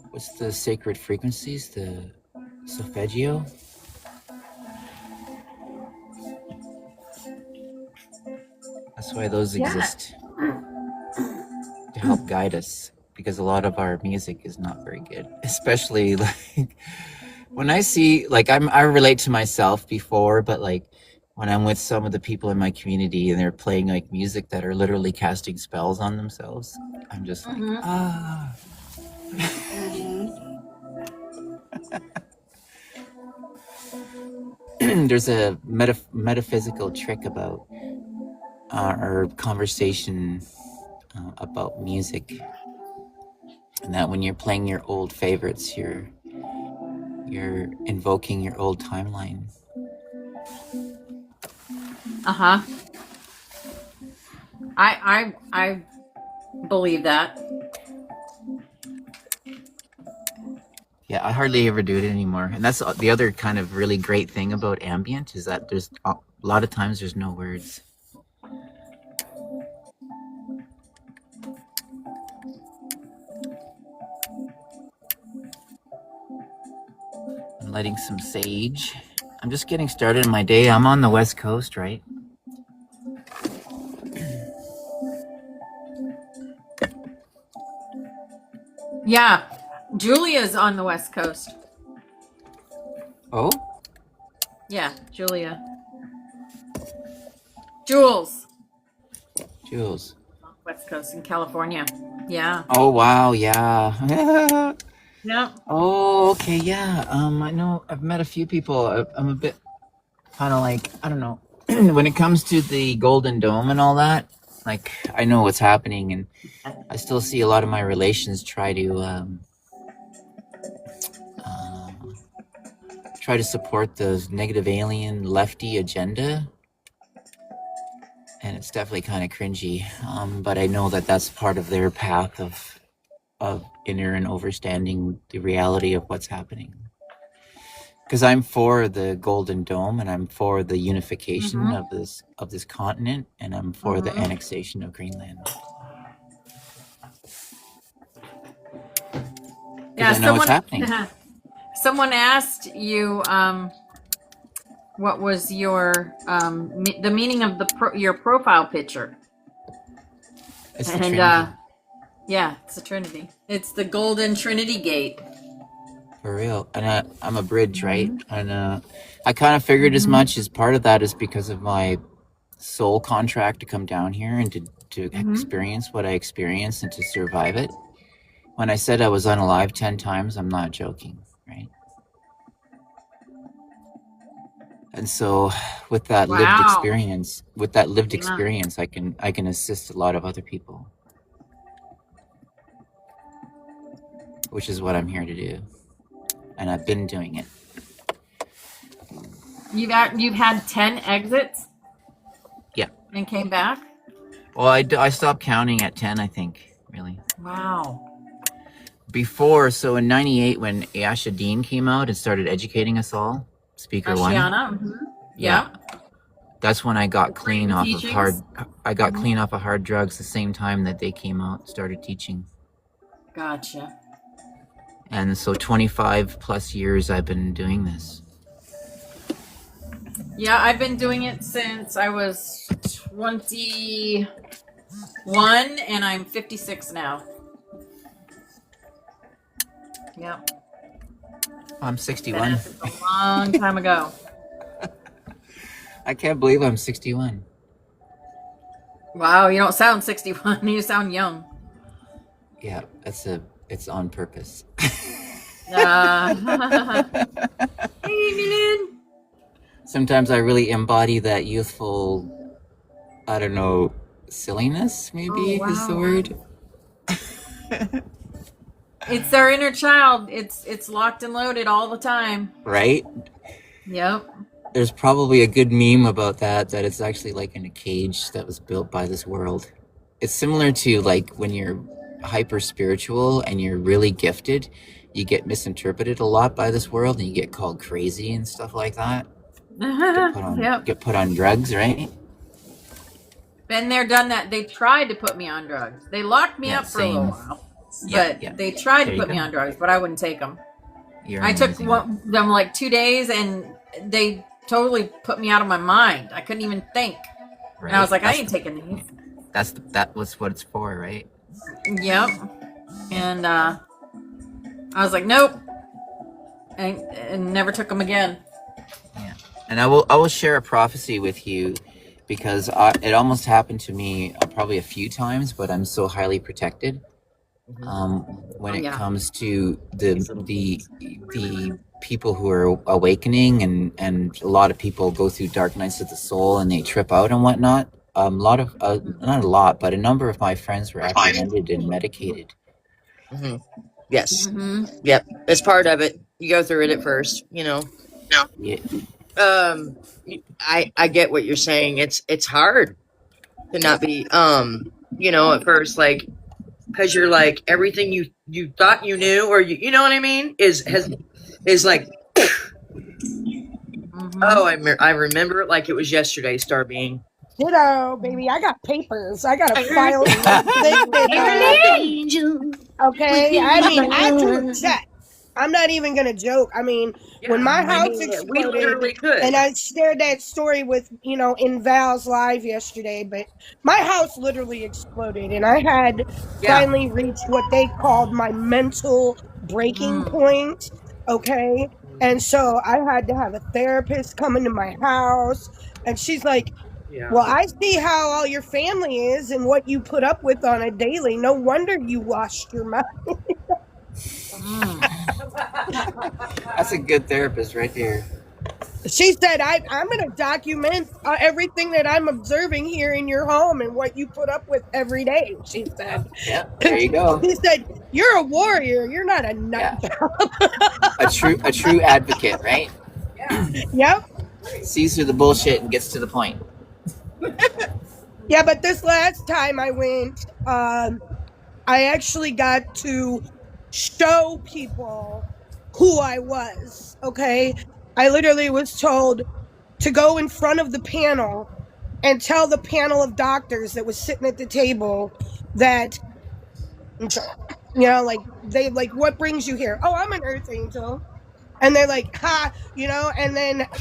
what's the sacred frequencies? The solfeggio? That's why those exist. To help guide us. Because a lot of our music is not very good. Especially like when I see, like I relate to myself before, but like when I'm with some of the people in my community and they're playing like music that are literally casting spells on themselves, I'm just like, There's a metaphysical trick about our conversation about music, and that when you're playing your old favorites, you're invoking your old timeline. I believe that. Yeah, I hardly ever do it anymore, and that's the other kind of really great thing about ambient is that there's a lot of times there's no words. I'm lighting some sage. I'm just getting started in my day. I'm on the West Coast, right? Yeah. Julia's on the West Coast. Oh? Yeah, Julia. Jules. West Coast in California. Yeah. Oh, wow, yeah. Yeah. Oh, okay, yeah. I know I've met a few people. I'm a bit kind of like, I don't know, when it comes to the Golden Dome and all that, like, I know what's happening, and I still see a lot of my relations try to support the negative alien lefty agenda, and it's definitely kind of cringy. But I know that that's part of their path of inner and understanding the reality of what's happening. because I'm for the Golden Dome, and I'm for the unification Mm-hmm. of this continent, and I'm for the Mm-hmm. annexation of Greenland. Yeah, Because I know it's happening. someone asked you what was your the meaning of your profile picture. It's the And Trinity. yeah, it's the Trinity. It's the Golden Trinity Gate. For real. And I'm a bridge, right? And I kind of figured as much. As part of that is because of my soul contract to come down here and to experience what I experienced and to survive it. When I said I was unalive 10 times, I'm not joking, right? And so with that lived experience, I can assist a lot of other people. Which is what I'm here to do. And I've been doing it. You've had 10 exits? Yeah. And came back? Well, I stopped counting at 10, I think, really. Wow. Before, so in 98, when Ayasha Dean came out and started educating us all, Speaker Ashiana? 1. Mm-hmm. Yeah. That's when I got clean off teachings? clean off of hard drugs the same time that they came out and started teaching. Gotcha. And so 25 plus years I've been doing this. Yeah, I've been doing it since I was 21 and I'm 56 now. Yeah. I'm 61. That's a long time ago. I can't believe I'm 61. Wow, you don't sound 61. You sound young. Yeah, it's on purpose. Hey, Milan. Sometimes I really embody that youthful, I don't know, silliness maybe is the word. It's our inner child. It's locked and loaded all the time. Right? Yep. There's probably a good meme about that it's actually like in a cage that was built by this world. It's similar to like when you're hyper spiritual and you're really gifted, you get misinterpreted a lot by this world and you get called crazy and stuff like that. Get put on drugs, right? Been there, done that. They tried to put me on drugs. They locked me up for a little while. But they tried to put me on drugs, but I wouldn't take them. I took them like 2 days and they totally put me out of my mind. I couldn't even think. Right. And I was like, I ain't taking these. That was what it's for, right? Yep. And I was like, nope. And never took them again. Yeah. And I will share a prophecy with you because it almost happened to me probably a few times, but I'm so highly protected. When it comes to the people who are awakening and a lot of people go through dark nights of the soul and they trip out and whatnot. A lot of not a lot, but a number of my friends were apprehended and medicated. Mm-hmm. Yes. Mm-hmm. Yep. It's part of it. You go through it at first, you know. Yeah. I get what you're saying. It's hard to not be you know, at first, like, because you're like everything you thought you knew, or you know what I mean, is like oh, I remember it like it was yesterday, Star Being. Ditto, baby. I got papers. I got a file. Okay, I mean, I do a check. I'm not even gonna joke. I mean, when my house exploded, and I shared that story with, you know, in Val's live yesterday, but my house literally exploded, and I had finally reached what they called my mental breaking point. Okay, and so I had to have a therapist come into my house, and she's like, well, I see how all your family is and what you put up with on a daily. No wonder you washed your mouth. That's a good therapist right there. She said, I'm going to document everything that I'm observing here in your home and what you put up with every day, she said. Yeah, there you go. She said, you're a warrior. You're not a nut job. A true advocate, right? Yep. Sees through the bullshit and gets to the point. Yeah, but this last time I went, I actually got to show people who I was, okay? I literally was told to go in front of the panel and tell the panel of doctors that was sitting at the table that, like, they like, what brings you here? Oh, I'm an Earth Angel. And they're like, ha,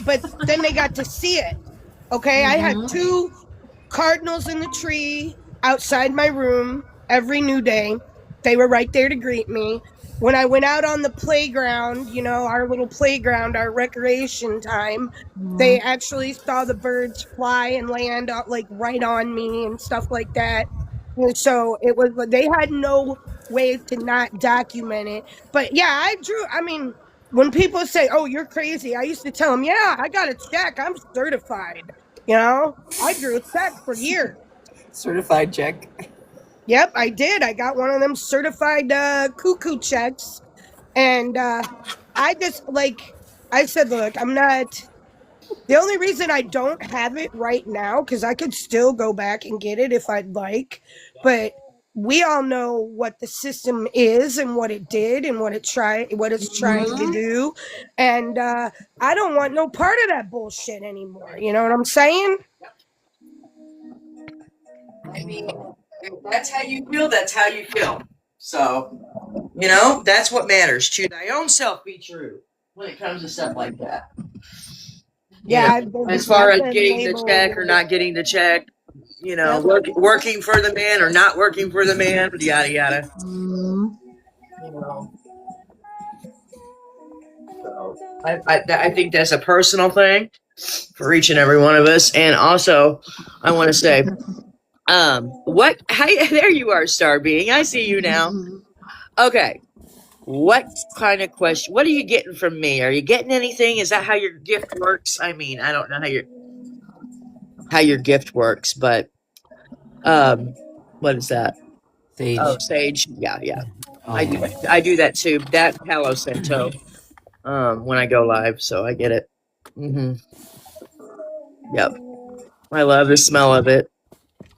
but then they got to see it. Okay. I had 2 cardinals in the tree outside my room every new day. They were right there to greet me. When I went out on the playground, our little playground, our recreation time, they actually saw the birds fly and land like right on me and stuff like that. And so it was, they had no way to not document it. But yeah, I mean, when people say, "Oh, you're crazy," I used to tell them, "Yeah, I got a check. I'm certified." I drew a check for years. Certified check. Yep, I did. I got one of them certified cuckoo checks. And I just, I said, look, I'm not. The only reason I don't have it right now, because I could still go back and get it if I'd like, but we all know what the system is and what it did and what it's trying to do. And I don't want no part of that bullshit anymore. You know what I'm saying? I mean, if that's how you feel, that's how you feel. So, that's what matters. To thy own self be true when it comes to stuff like that. Yeah, As far as getting the check or not getting the check, working for the man or not working for the man, yada yada. So I think that's a personal thing for each and every one of us. And also, I want to say, there you are, Star Being. I see you now. Okay. What kind of question? What are you getting from me? Are you getting anything? Is that how your gift works? I mean, I don't know how your gift works, but what is that? Sage. Oh, sage. Yeah. Oh, I do that too. That Palo Santo. When I go live, so I get it. Yep. I love the smell of it.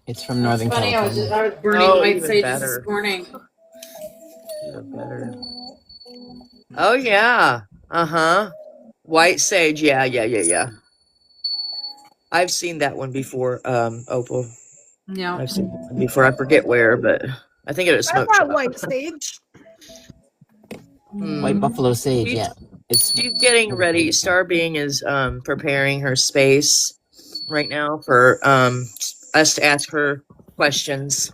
It's from Northern California. I was burning white sage this morning. Even better. Oh yeah. White sage. Yeah. I've seen that one before, Opal. Yeah. I've seen it before. I forget where, but I think it was smoke shop. White sage. White buffalo sage, yeah. She's getting ready. Star Being is preparing her space right now for us to ask her questions.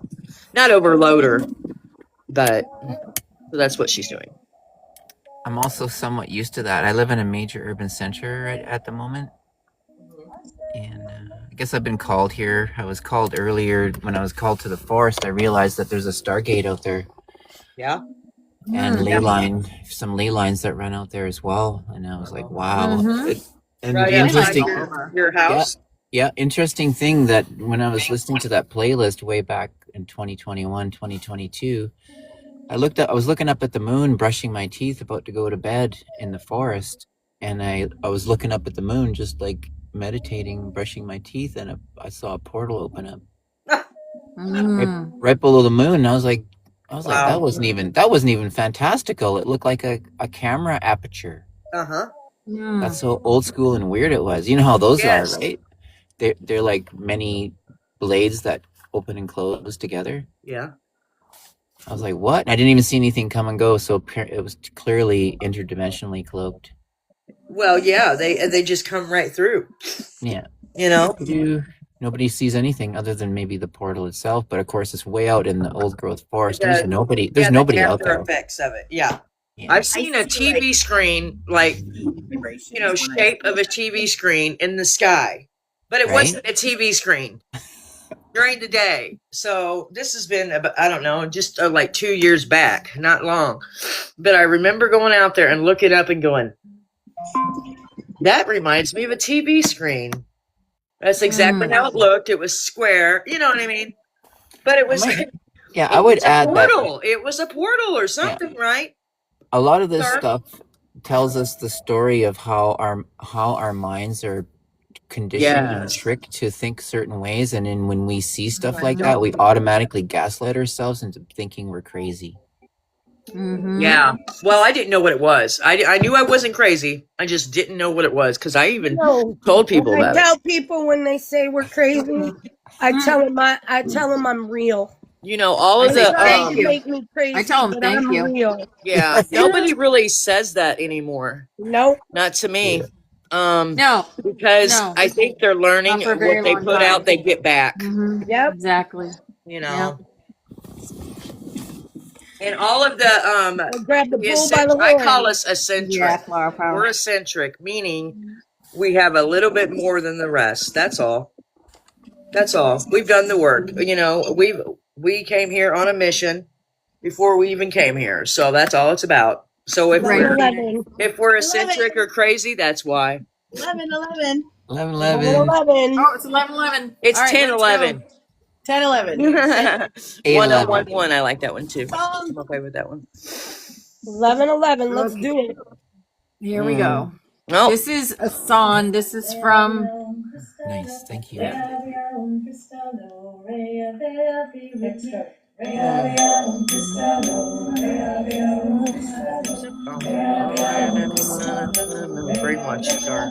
Not overload her, but so that's what she's doing. I'm also somewhat used to that. I live in a major urban center right at the moment. And I guess I've been called here. I was called earlier. When I was called to the forest, I realized that there's a Stargate out there. Yeah. And some ley lines that run out there as well. And I was like, wow. And right, interesting. Your house. Yeah, interesting thing that when I was listening to that playlist way back in 2021, 2022, I was looking up at the moon, brushing my teeth, about to go to bed in the forest. And I was looking up at the moon, just like meditating, brushing my teeth, and I saw a portal open up right below the moon. And I was like, wow. that wasn't even fantastical. It looked like a camera aperture. That's so old school and weird it was. You know how those are, right? They're like many blades that open and close together. Yeah. I was like, what? And I didn't even see anything come and go, so it was clearly interdimensionally cloaked. Well, yeah, they just come right through. Yeah. Nobody sees anything other than maybe the portal itself, but of course it's way out in the old growth forest. There's the nobody out there. Effects of it. Yeah. I've seen a TV screen, shape of a TV screen in the sky, but it wasn't a TV screen during the day. So this has been, I don't know, just like 2 years back, not long. But I remember going out there and looking up and going, that reminds me of a TV screen. That's exactly how it looked. It was square. You know what I mean? But it was I would add that it was a portal or something, right? A lot of this stuff tells us the story of how our minds are conditioned and tricked to think certain ways, and then when we see stuff like that, we automatically gaslight ourselves into thinking we're crazy. Mm-hmm. Yeah. Well, I didn't know what it was. I knew I wasn't crazy. I just didn't know what it was because I even told people I about it. tell people when they say we're crazy, I tell them I'm real. You know, all of They the try to you. make me crazy, I tell 'em but thank I'm you. real. yeah, nobody really says that anymore. Nope. Not to me. No, Because no, I think they're learning not for a what very they long put time. out, they get back. Mm-hmm. Yep. Exactly. You Yep. know. And all of the I grab the bull by the I call horn. us eccentric. Yeah, flower power. We're eccentric, meaning we have a little bit more than the rest. That's all. That's all. We've done the work. You know, we came here on a mission before we even came here. So that's all it's about. So if Right. we're eccentric or crazy, that's why. 11. 11, 11. 11, Oh, it's 11:11. It's All right, 10, let's 11. 10, 11. 1011. I like that one too. Song. I'm okay with that one. 11. Let's do it. Here we go. No. This is a song. This is from. Nice, thank you. Very much star.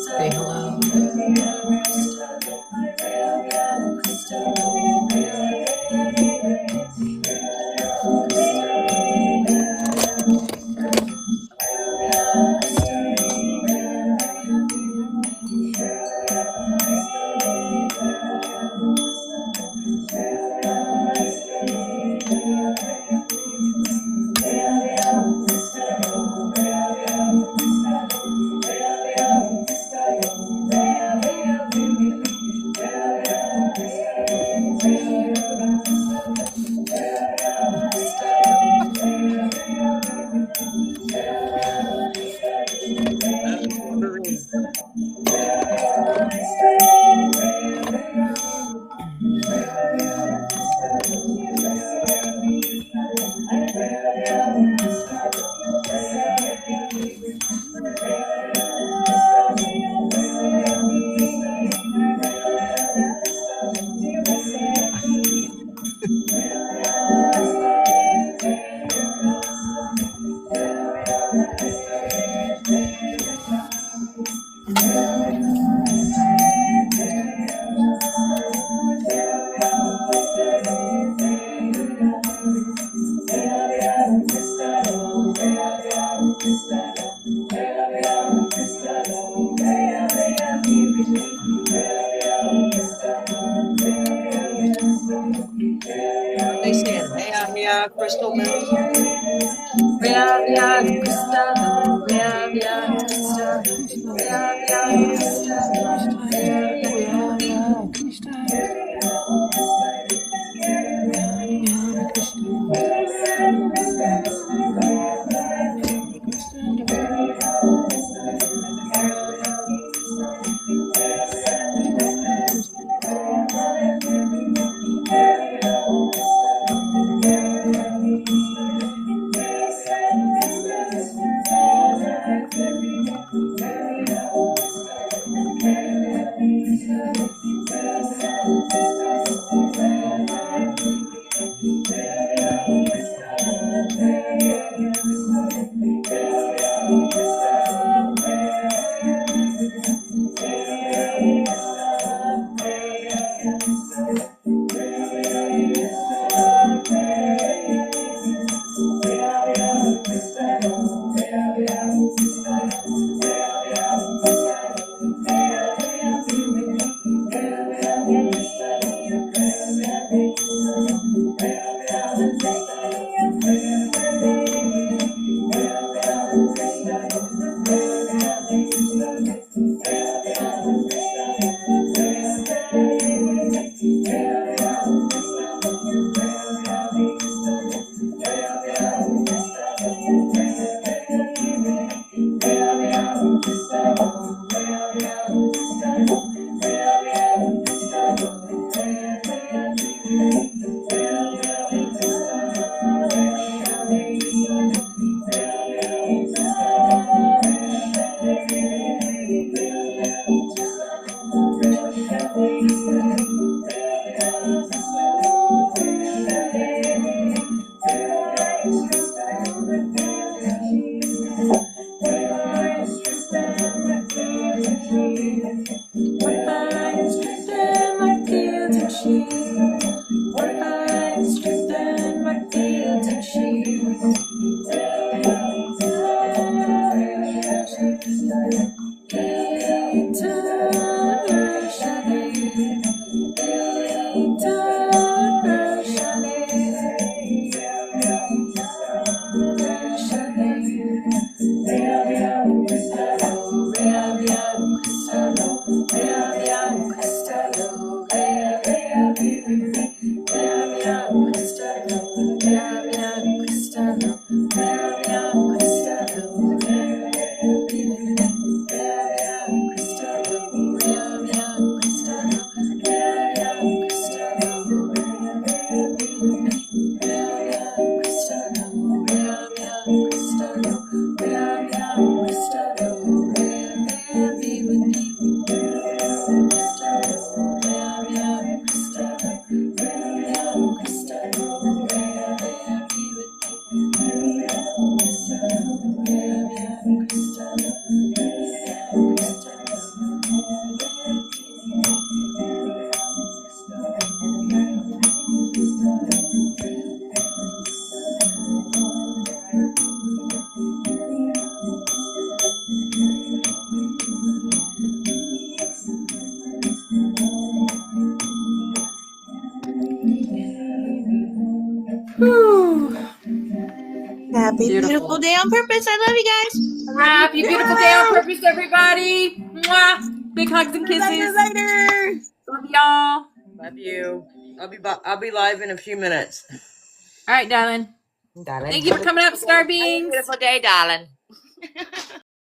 Say hello. They saying, hey, crystal moon. Happy beautiful day on purpose. I love you guys. Happy beautiful day on purpose, everybody. Mwah. Big hugs and kisses. Later. Love y'all. Love you. I'll be live in a few minutes. All right, darling. Thank you for coming up, Star Beans. Beautiful day, darling.